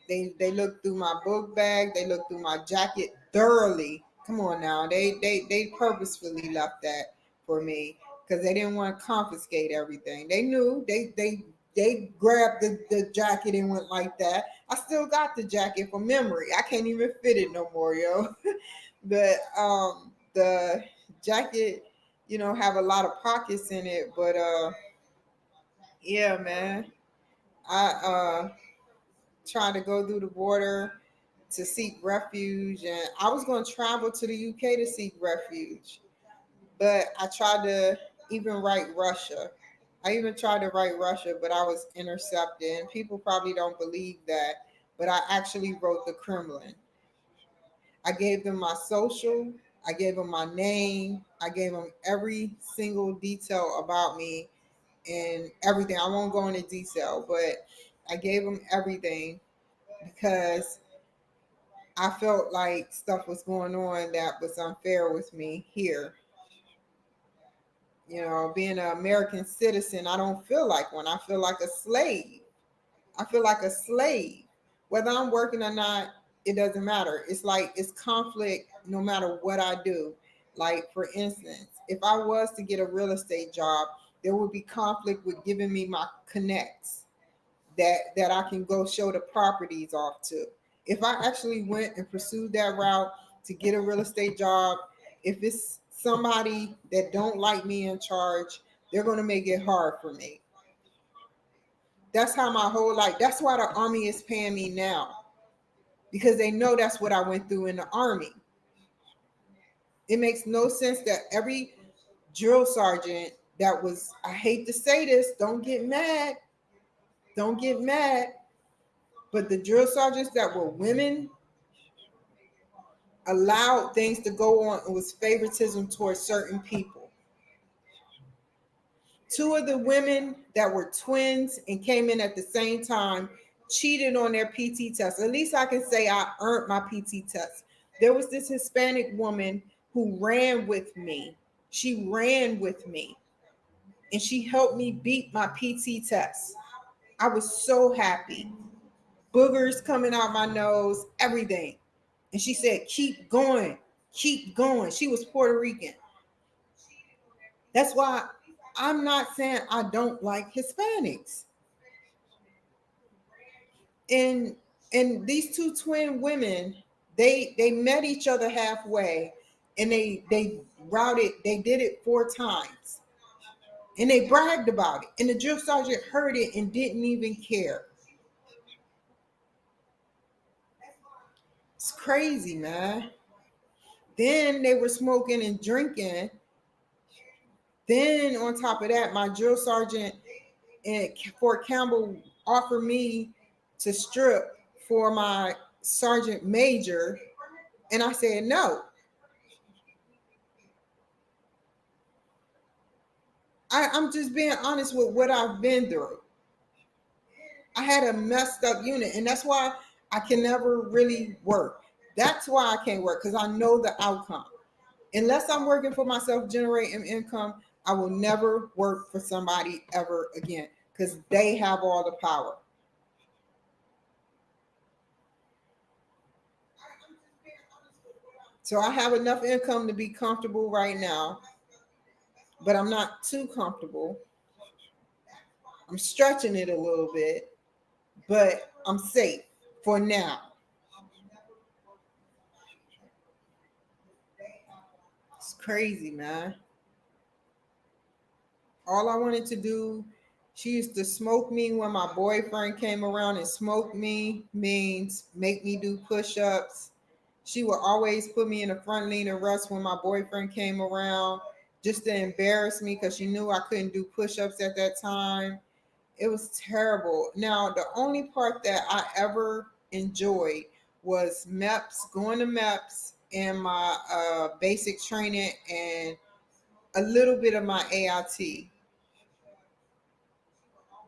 S1: They looked through my book bag. They looked through my jacket thoroughly. Come on now, they purposefully left that for me because they didn't want to confiscate everything. They knew they grabbed the jacket and went like that. I still got the jacket for memory. I can't even fit it no more, yo. But the jacket, have a lot of pockets in it. But yeah, man. I tried to go through the border to seek refuge, and I was going to travel to the UK to seek refuge, but I tried to even write Russia. I even tried to write Russia, but I was intercepted. And people probably don't believe that, but I actually wrote the Kremlin. I gave them my social, I gave them my name, I gave them every single detail about me and everything. I won't go into detail, but I gave them everything because I felt like stuff was going on that was unfair with me here. Being an American citizen, I don't feel like one. I feel like a slave. I feel like a slave. Whether I'm working or not, it doesn't matter. It's like it's conflict no matter what I do. Like, for instance, if I was to get a real estate job, there would be conflict with giving me my connects that I can go show the properties off to. If I actually went and pursued that route to get a real estate job, if it's somebody that don't like me in charge, they're going to make it hard for me. That's how my whole life. That's why the army is paying me now because they know that's what I went through in the army. It makes no sense that every drill sergeant that was, I hate to say this, don't get mad, but the drill sergeants that were women allowed things to go on and was favoritism towards certain people. Two of the women that were twins and came in at the same time cheated on their PT test. At least I can say I earned my PT test. There was this Hispanic woman who ran with me. She ran with me and she helped me beat my PT test. I was so happy. Boogers coming out my nose, everything. And she said, keep going, keep going. She was Puerto Rican. That's why I'm not saying I don't like Hispanics. And these two twin women, they met each other halfway, and they did it 4 times, and they bragged about it, and the drill sergeant heard it and didn't even care. It's crazy, man. Then they were smoking and drinking. Then on top of that, my drill sergeant at Fort Campbell offered me to strip for my sergeant major, and I said no. I'm just being honest with what I've been through. I had a messed up unit, and that's why I can never really work. That's why I can't work, because I know the outcome. Unless I'm working for myself, generating income, I will never work for somebody ever again, because they have all the power. So I have enough income to be comfortable right now, but I'm not too comfortable. I'm stretching it a little bit, but I'm safe for now. It's crazy, man. All I wanted to do, she used to smoke me when my boyfriend came around, and smoke me means make me do push-ups. She would always put me in the front lean and rest when my boyfriend came around, just to embarrass me, because she knew I couldn't do push-ups at that time. It was terrible. Now, the only part that I ever enjoyed was MEPS, going to MEPS, and my basic training, and a little bit of my AIT.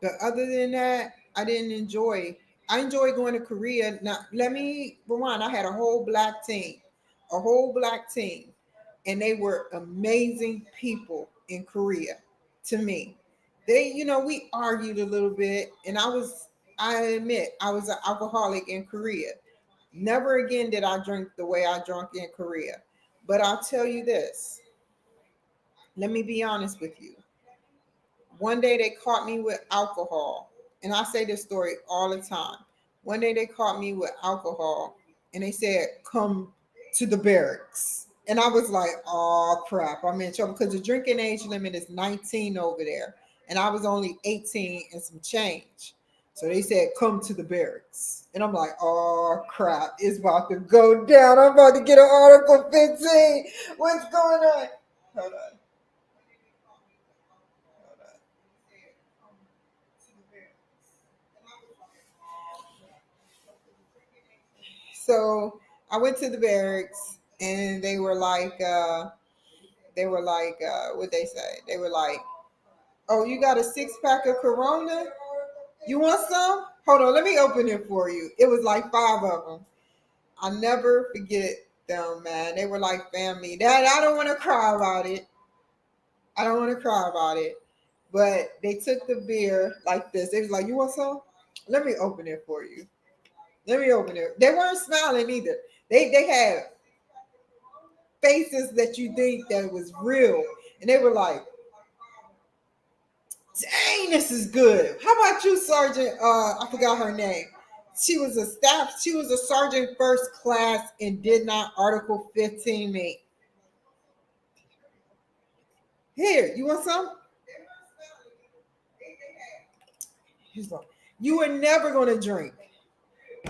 S1: But other than that, I didn't enjoy. I enjoyed going to Korea. Now, let me rewind. I had a whole black team, and they were amazing people in Korea to me. We argued a little bit, and I admit, I was an alcoholic in Korea. Never again did I drink the way I drank in Korea. But I'll tell you this. Let me be honest with you. One day they caught me with alcohol, and I say this story all the time. One day they caught me with alcohol, and they said, "Come to the barracks." And I was like, "Oh crap, I'm in trouble," because the drinking age limit is 19 over there, and I was only 18 and some change. So they said, "Come to the barracks," and I'm like, "Oh crap, it's about to go down. I'm about to get an Article 15. What's going on?" Hold on. So I went to the barracks, and what they say? They were like, "Oh, you got a 6 pack of Corona? You want some? Hold on, let me open it for you." It was like 5 of them. I never forget them, man. They were like family. Dad, I don't want to cry about it. I don't want to cry about it. But they took the beer like this. They was like, "You want some? Let me open it for you. Let me open it." They weren't smiling either. They had faces that you think that it was real. And they were like, "Dang, this is good. How about you, Sergeant?" I forgot her name. She was a sergeant first class and did not Article 15 me. Here, you want some? He's like, "You are never gonna drink.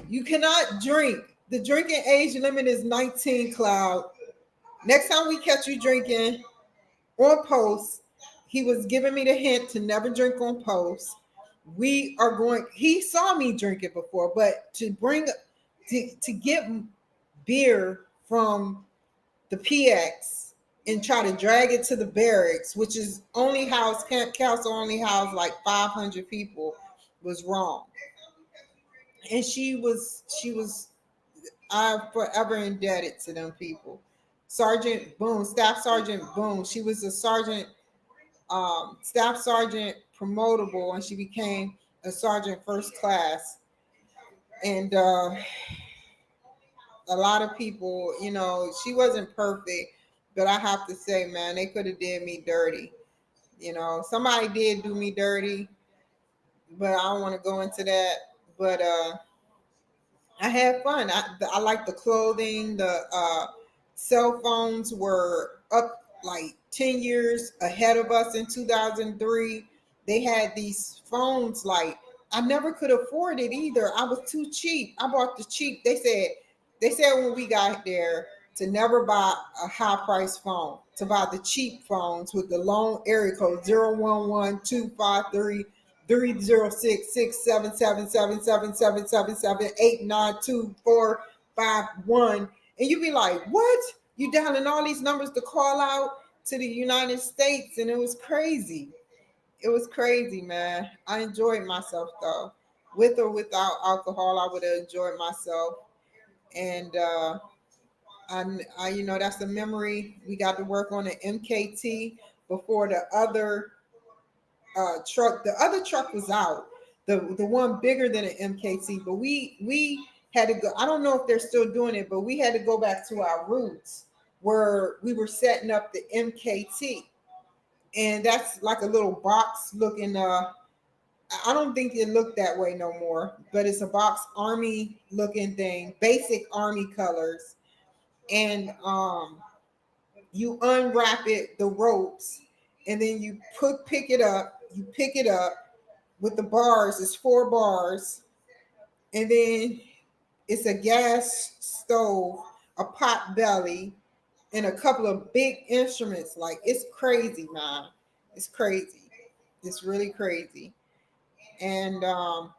S1: You cannot drink. The drinking age limit is 19, Cloud. Next time we catch you drinking on post," he was giving me the hint to never drink on post. He saw me drink it before, but to get beer from the PX and try to drag it to the barracks, which is only house, Camp Castle only housed like 500 people, was wrong. And I'm forever indebted to them people. Sergeant Boone, Staff Sergeant Boone, she was a sergeant, staff sergeant promotable, and she became a sergeant first class. And a lot of people, she wasn't perfect, but I have to say, man, they could have did me dirty. Somebody did do me dirty, but I don't want to go into that. But I had fun. I like the clothing. The cell phones were up like 10 years ahead of us in 2003. They had these phones like I never could afford it either. I was too cheap. I bought the cheap. They said when we got there to never buy a high price phone, to buy the cheap phones with the long area code 011-253-006-677-777-778-92451. And you be like, what? You dialing all these numbers to call out to the United States, and it was crazy. It was crazy, man. I enjoyed myself though. With or without alcohol, I would have enjoyed myself. And that's a memory. We got to work on the MKT before the other truck. The other truck was out. The one bigger than an MKT, but we had to go. I don't know if they're still doing it, but we had to go back to our roots where we were setting up the MKT, and that's like a little box looking. I don't think it looked that way no more, but it's a box army looking thing, basic army colors, and you unwrap it, the ropes, and then you pick it up. You pick it up with the bars. It's 4 bars, and then it's a gas stove, a pot belly, and a couple of big instruments. Like it's crazy, man. It's crazy. It's really crazy. And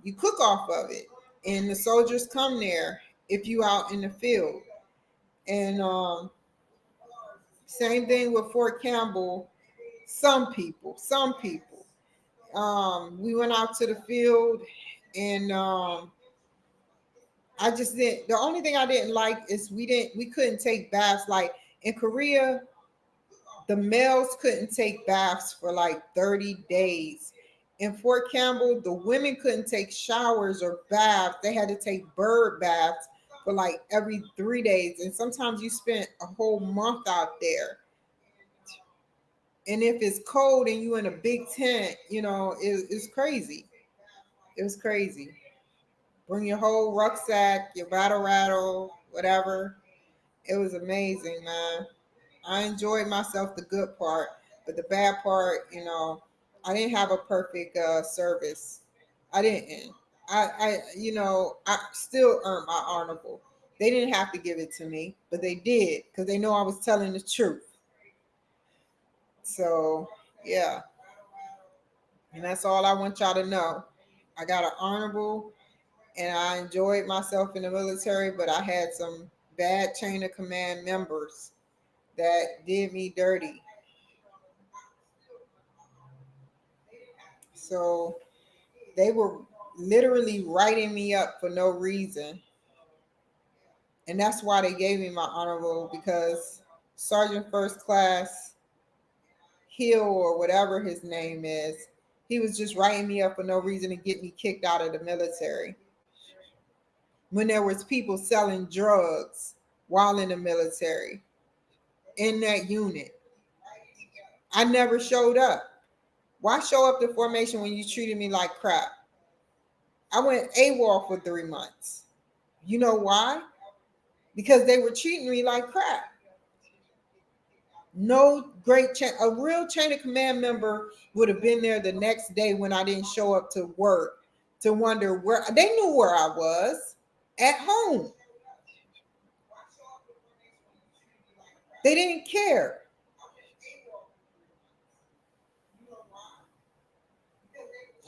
S1: you cook off of it, and the soldiers come there if you out in the field. And same thing with Fort Campbell. Some people. We went out to the field, and I just didn't. The only thing I didn't like is we couldn't take baths. Like in Korea, the males couldn't take baths for like 30 days. In Fort Campbell, the women couldn't take showers or baths. They had to take bird baths for like every 3 days. And sometimes you spent a whole month out there. And if it's cold and you in a big tent, it's crazy. It was crazy. Bring your whole rucksack, your rattle, whatever. It was amazing, man. I enjoyed myself, the good part, but the bad part, I didn't have a perfect service. I didn't. I still earned my honorable. They didn't have to give it to me, but they did because they know I was telling the truth. So, yeah, and that's all I want y'all to know. I got an honorable, and I enjoyed myself in the military, but I had some bad chain of command members that did me dirty. So they were literally writing me up for no reason. And that's why they gave me my honorable, because Sergeant First Class Hill, or whatever his name is, he was just writing me up for no reason to get me kicked out of the military. When there was people selling drugs while in the military in that unit. I never showed up. Why show up to formation when you treated me like crap? I went AWOL for 3 months. You know why? Because they were treating me like crap. No great a real chain of command member would have been there the next day when I didn't show up to work to wonder where they knew where I was at home. They didn't care.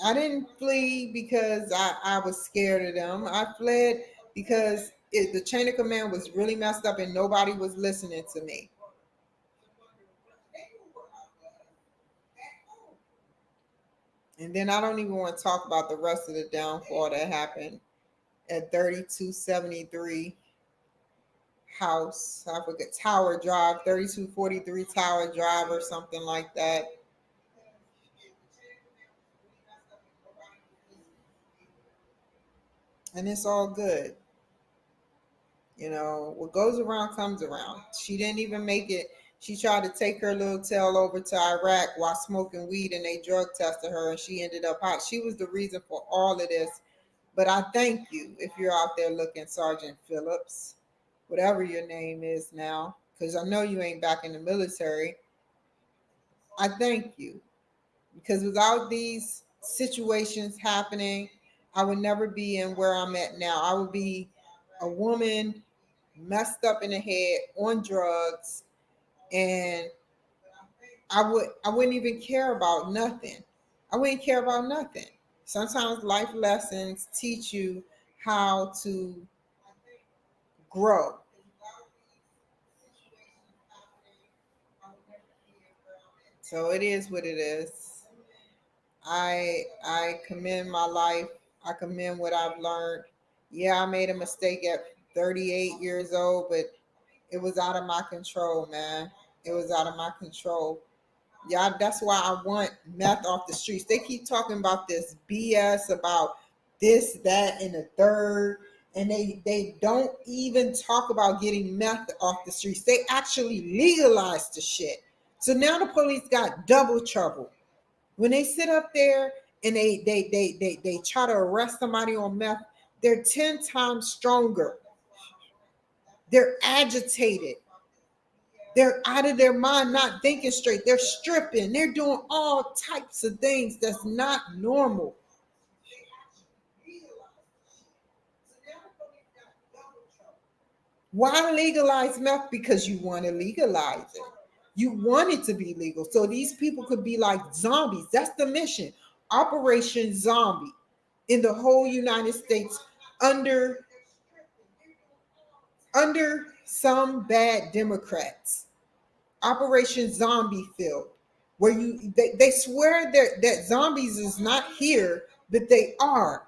S1: I didn't flee because I was scared of them. I fled because the chain of command was really messed up and nobody was listening to me. And then I don't even want to talk about the rest of the downfall that happened at 3273 House. I forget, Tower Drive, 3243 Tower Drive, or something like that. And it's all good. What goes around comes around. She didn't even make it. She tried to take her little tail over to Iraq while smoking weed, and they drug tested her, and she ended up out. She was the reason for all of this. But I thank you if you're out there looking, Sergeant Phillips, whatever your name is now, because I know you ain't back in the military. I thank you, because without these situations happening, I would never be in where I'm at now. I would be a woman messed up in the head on drugs, and I wouldn't even care about nothing. I wouldn't care about nothing. Sometimes life lessons teach you how to grow. So it is what it is. I commend my life. I commend what I've learned. Yeah, I made a mistake at 38 years old, but it was out of my control, man. It was out of my control. Yeah, that's why I want meth off the streets. They keep talking about this BS about this, that, and the third, and they don't even talk about getting meth off the streets. They actually legalized the shit. So now the police got double trouble. When they sit up there and they try to arrest somebody on meth, they're 10 times stronger. They're agitated. They're out of their mind, not thinking straight. They're stripping. They're doing all types of things that's not normal. Why legalize meth? Because you want to legalize it. You want it to be legal. So these people could be like zombies. That's the mission. Operation Zombie in the whole United States under some bad Democrats. Operation Zombie Field, where they swear that zombies is not here, but they are.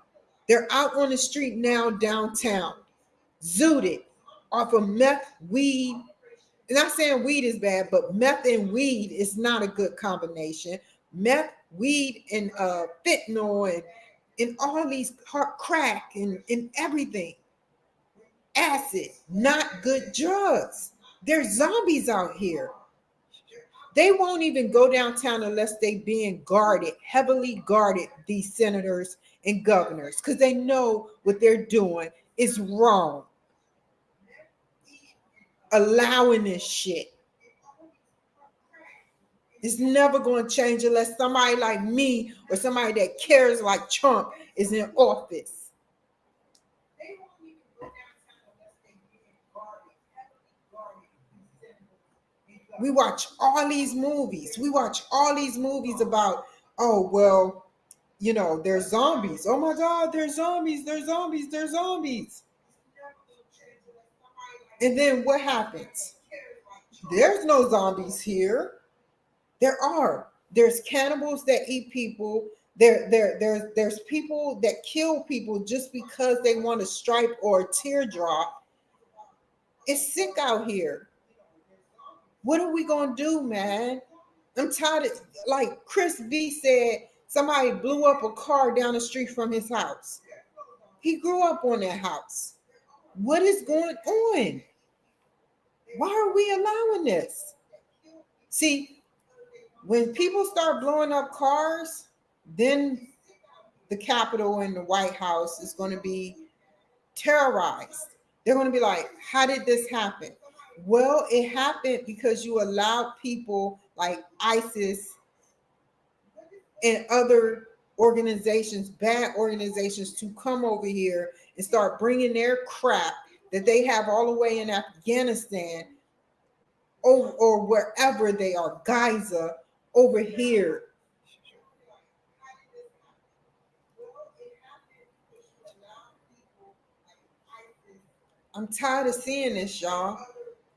S1: They're out on the street now downtown, zooted off of meth, weed. Not saying weed is bad, but meth and weed is not a good combination. Meth, weed, and fentanyl, and all these crack and everything. Acid, not good drugs. There's zombies out here. They won't even go downtown unless they being guarded, heavily guarded, these senators and governors, because they know what they're doing is wrong. Allowing this shit. It's never going to change unless somebody like me or somebody that cares like Trump is in office. We watch all these movies. We watch all these movies about, oh, well, you know, there's zombies. Oh my God, there's zombies, there's zombies, there's zombies. And then what happens? There's no zombies here. There are. There's cannibals that eat people. There's people that kill people just because they want a stripe or a teardrop. It's sick out here. What are we gonna do, man? I'm tired of, like Chris V said, somebody blew up a car down the street from his house. He grew up on that house. What is going on? Why are we allowing this? See, when people start blowing up cars, then the Capitol and the White House is going to be terrorized. They're going to be like, how did this happen? Well, it happened because you allowed people like ISIS and other organizations, bad organizations, to come over here and start bringing their crap that they have all the way in Afghanistan or wherever they are, Gaza, over here. I'm tired of seeing this, y'all.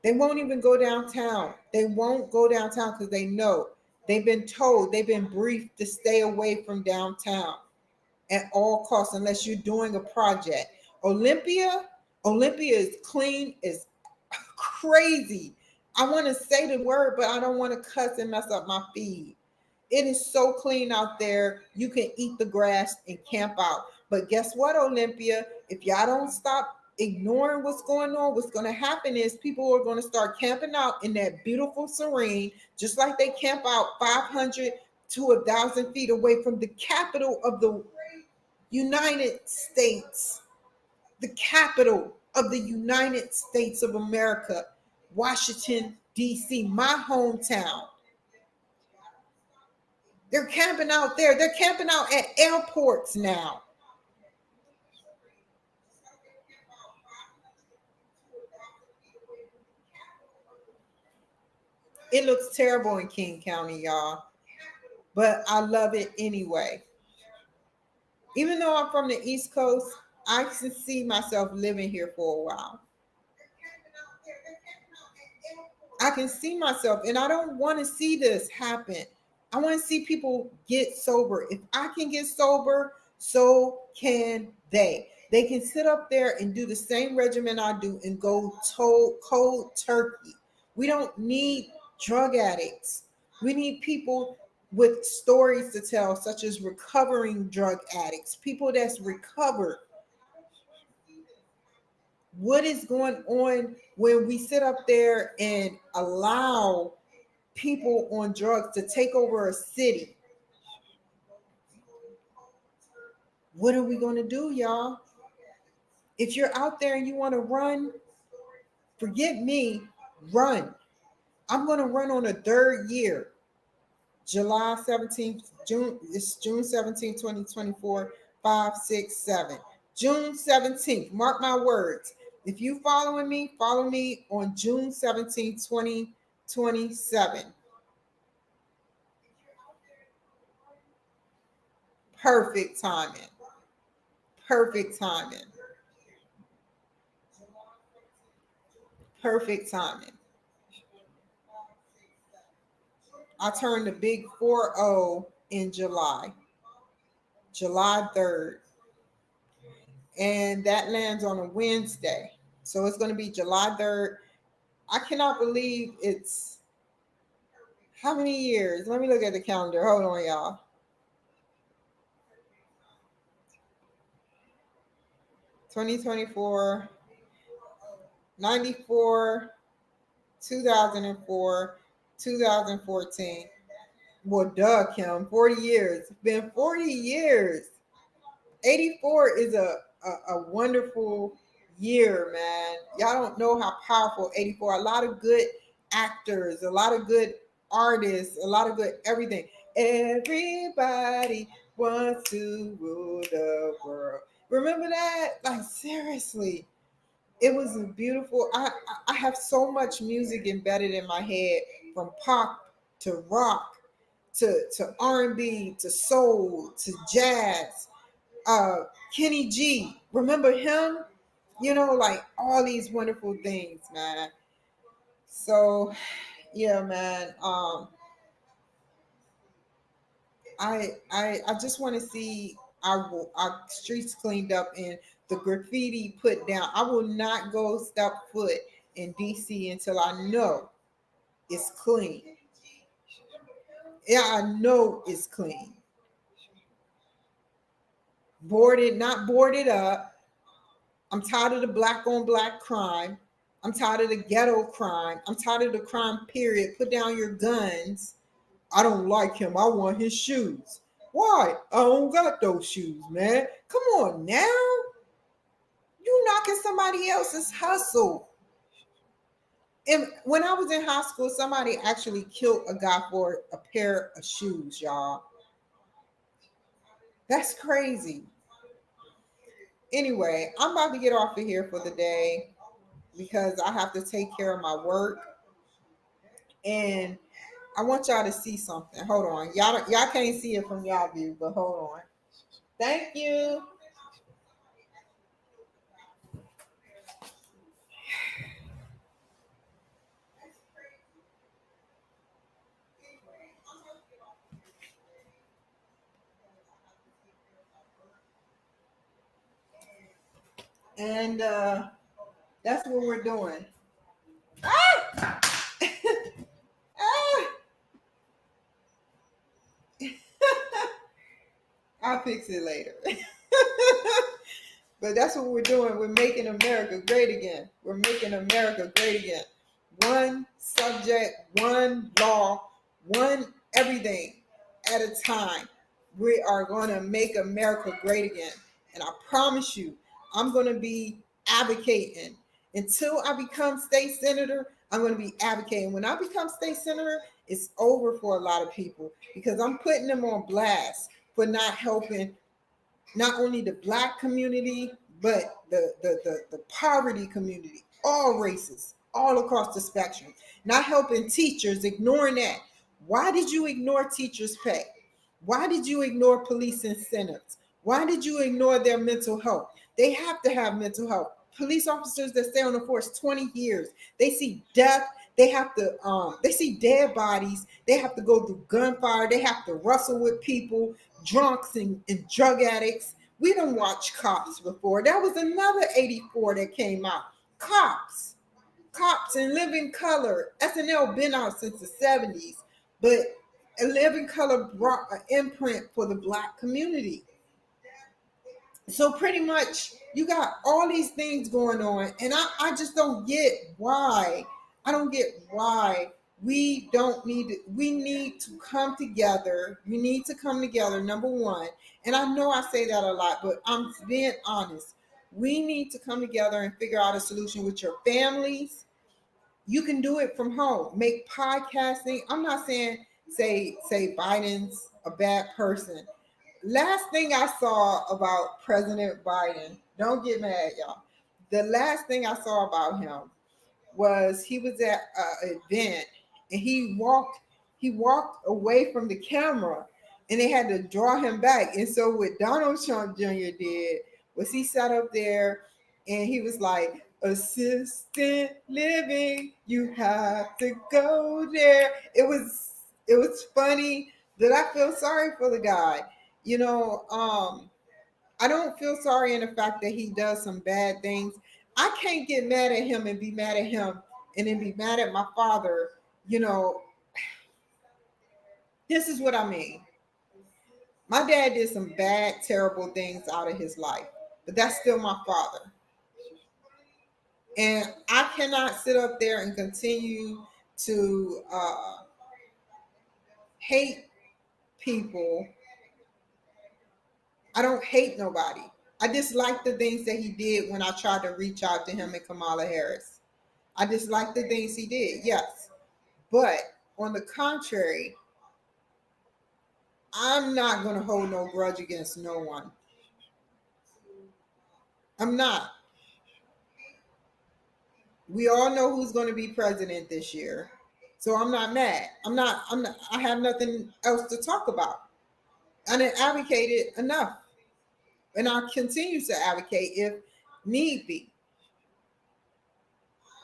S1: They won't even go downtown. They won't go downtown because they know they've been told, they've been briefed to stay away from downtown at all costs unless you're doing a project. Olympia is clean, is crazy. I want to say the word, but I don't want to cuss and mess up my feed. It is so clean out there. You can eat the grass and camp out. But guess what, Olympia? If y'all don't stop, ignoring what's going on, what's going to happen is people are going to start camping out in that beautiful serene, just like they camp out 500 to 1,000 feet away from the capital of the United States, the capital of the United States of America, Washington, D.C., my hometown. They're camping out there. They're camping out at airports now. It looks terrible in King County, y'all, but I love it anyway. Even though I'm from the East Coast, I can see myself living here for a while. I can see myself, and I don't want to see this happen. I want to see people get sober. If I can get sober, so can they. They can sit up there and do the same regimen I do and go cold turkey. We don't need drug addicts. We need people with stories to tell, such as recovering drug addicts, people that's recovered. What is going on when we sit up there and allow people on drugs to take over a city? What are we going to do, y'all? If you're out there and you want to run, forget me, run. I'm going to run on a third year. July 17th, June, it's June 17th, 2024, 5, 6, 7. June 17th, mark my words. If you following me, follow me on June 17th, 2027. Perfect timing. Perfect timing. Perfect timing. I turned the big 4-0 in July 3rd. And that lands on a Wednesday. So it's going to be July 3rd. I cannot believe it's how many years? Let me look at the calendar. Hold on, y'all. 2024, 94, 2004, 2014. Well, duh, Kim, 40 years. It's been 40 years. 84 is a wonderful year, man. Y'all don't know how powerful 84. A lot of good actors, a lot of good artists, a lot of good everything. Everybody wants to rule the world. Remember that? Like seriously, it was a beautiful. I have so much music embedded in my head, from pop to rock to R&B to soul to jazz. Kenny G, remember him? You know, like all these wonderful things, man. So yeah, man. I just want to see our streets cleaned up and the graffiti put down. I will not go step foot in DC until I know it's clean. Yeah, I know it's clean. Boarded, not boarded up. I'm tired of the black on black crime. I'm tired of the ghetto crime. I'm tired of the crime, period. Put down your guns. I don't like him. I want his shoes. Why? I don't got those shoes, man. Come on now. You knocking somebody else's hustle. And when I was in high school, somebody actually killed a guy for a pair of shoes, y'all. That's crazy. Anyway, I'm about to get off of here for the day because I have to take care of my work. And I want y'all to see something. Hold on. Y'all can't see it from y'all view, but hold on. Thank you. And that's what we're doing. Ah! Ah! I'll fix it later. But that's what we're doing. We're making America great again. We're making America great again. One subject, one law, one everything at a time. We are going to make America great again. And I promise you, I'm going to be advocating. Until I become state senator, I'm going to be advocating. When I become state senator, it's over for a lot of people because I'm putting them on blast for not helping not only the Black community, but the poverty community, all races, all across the spectrum. Not helping teachers, ignoring that. Why did you ignore teachers' pay? Why did you ignore police incentives? Why did you ignore their mental health? They have to have mental health. Police officers that stay on the force 20 years, they see death. They have to, they see dead bodies. They have to go through gunfire. They have to wrestle with people, drunks and drug addicts. We don't watch Cops before. That was another 84 that came out. Cops in Living Color. SNL been out since the 70s, but a Living Color brought an imprint for the Black community. So pretty much you got all these things going on, and I just don't get why. I don't get why we don't need to, we need to come together. We need to come together, number one. And I know I say that a lot, but I'm being honest. We need to come together and figure out a solution with your families. You can do it from home. Make podcasting. I'm not saying say Biden's a bad person. Last thing I saw about President Biden, don't get mad, y'all. The last thing I saw about him was he was at an event and he walked away from the camera and they had to draw him back. And so what Donald Trump Jr. did was he sat up there and he was like, assisted living, you have to go there. It was funny that I feel sorry for the guy. You know, I don't feel sorry in the fact that he does some bad things. I can't get mad at him and be mad at him and then be mad at my father. You know, this is what I mean. My dad did some bad, terrible things out of his life, but that's still my father. And I cannot sit up there and continue to hate people. I don't hate nobody. I dislike the things that he did when I tried to reach out to him and Kamala Harris. I dislike the things he did, yes. But on the contrary, I'm not going to hold no grudge against no one. I'm not. We all know who's going to be president this year. So I'm not mad. I'm not I have nothing else to talk about. I didn't advocate it enough. And I'll continue to advocate if need be.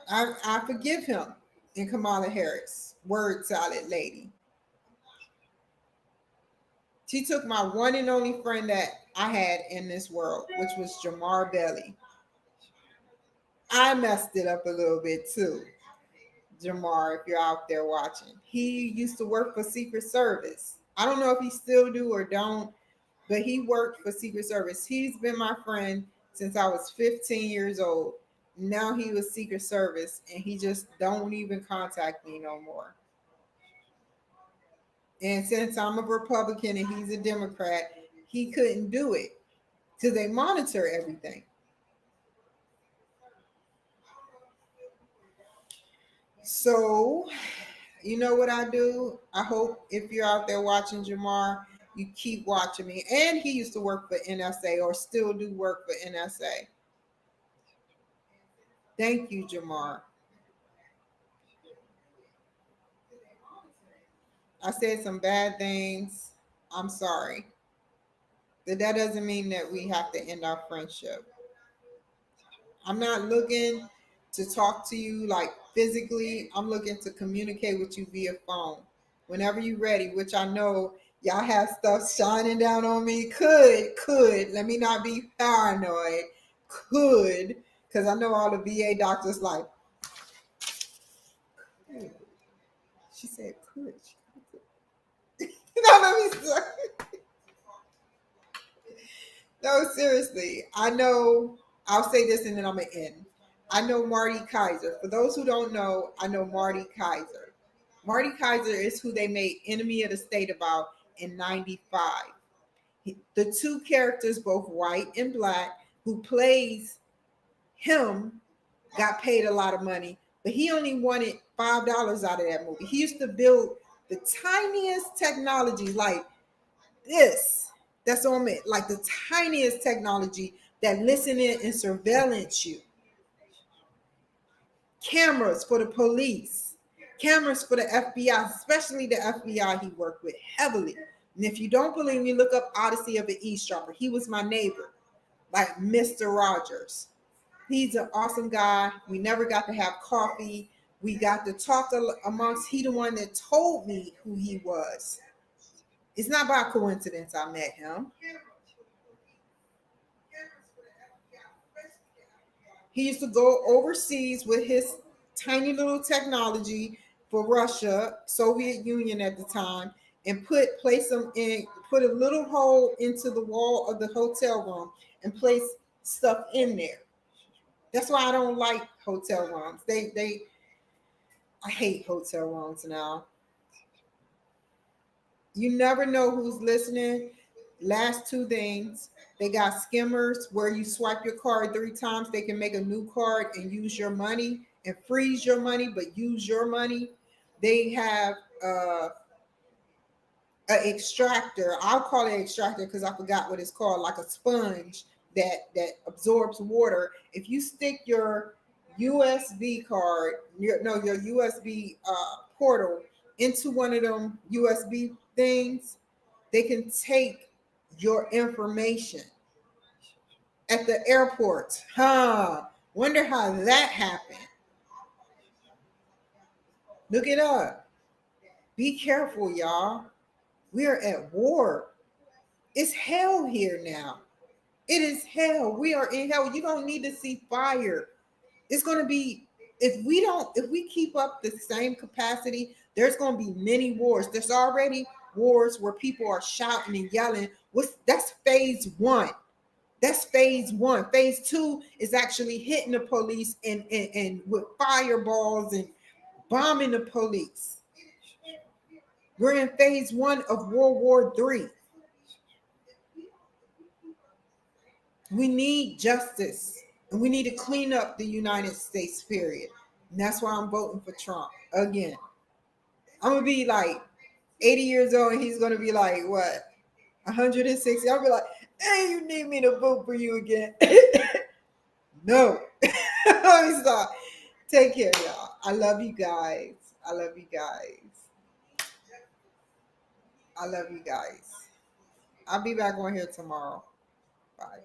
S1: I forgive him and Kamala Harris, word salad lady. She took my one and only friend that I had in this world, which was Jamar Belly. I messed it up a little bit too. Jamar, if you're out there watching, he used to work for Secret Service. I don't know if he still do or don't, but he worked for Secret Service. He's been my friend since I was 15 years old. Now he was Secret Service and he just don't even contact me no more. And since I'm a Republican and he's a Democrat, he couldn't do it because they monitor everything. So, you know what I do? I hope if you're out there watching Jamar, you keep watching me. And he used to work for NSA or still do work for NSA. Thank you, Jamar. I said some bad things. I'm sorry. But that doesn't mean that we have to end our friendship. I'm not looking to talk to you like physically. I'm looking to communicate with you via phone. Whenever you're ready, which I know y'all have stuff shining down on me. Could. Let me not be paranoid. Could. Because I know all the VA doctors like, hey, she said could. No, let me start. No, seriously. I know, I'll say this and then I'm going to end. I know Marty Kaiser. For those who don't know, I know Marty Kaiser. Marty Kaiser is who they made Enemy of the State about in 95. The two characters, both white and black, who plays him, got paid a lot of money, but he only wanted $5 out of that movie. He used to build the tiniest technology like this. That's on it, like the tiniest technology that listen in and surveillance you. Cameras for the police, cameras for the FBI, especially the FBI he worked with heavily. And if you don't believe me, look up Odyssey of an Eavesdropper. He was my neighbor, like Mr. Rogers. He's an awesome guy. We never got to have coffee. We got to talk amongst. He the one that told me who he was. It's not by coincidence I met him. He used to go overseas with his tiny little technology for Russia, Soviet Union at the time, and place them in, put a little hole into the wall of the hotel room and place stuff in there. That's why I don't like hotel rooms. I hate hotel rooms now. You never know who's listening. Last two things, they got skimmers where you swipe your card 3 times. They can make a new card and use your money and freeze your money, but use your money. They have an extractor. I'll call it extractor because I forgot what it's called, like a sponge that absorbs water. If you stick your USB card, your USB portal into one of them USB things, they can take your information at the airport. Wonder how that happened. Look it up. Be careful, y'all. We are at war. It's hell here now. It is hell. We are in hell. You don't need to see fire. It's going to be, if we keep up the same capacity, there's going to be many wars. There's already wars where people are shouting and yelling. That's phase one. That's phase one. Phase two is actually hitting the police and with fireballs and bombing the police. We're in phase one of World War III. We need justice and we need to clean up the United States, period. And that's why I'm voting for Trump again. I'm going to be like 80 years old and he's going to be like, what, 160? I'll be like, hey, you need me to vote for you again? No. Let me stop. Take care, y'all. I love you guys. I love you guys. I love you guys. I'll be back on here tomorrow. Bye.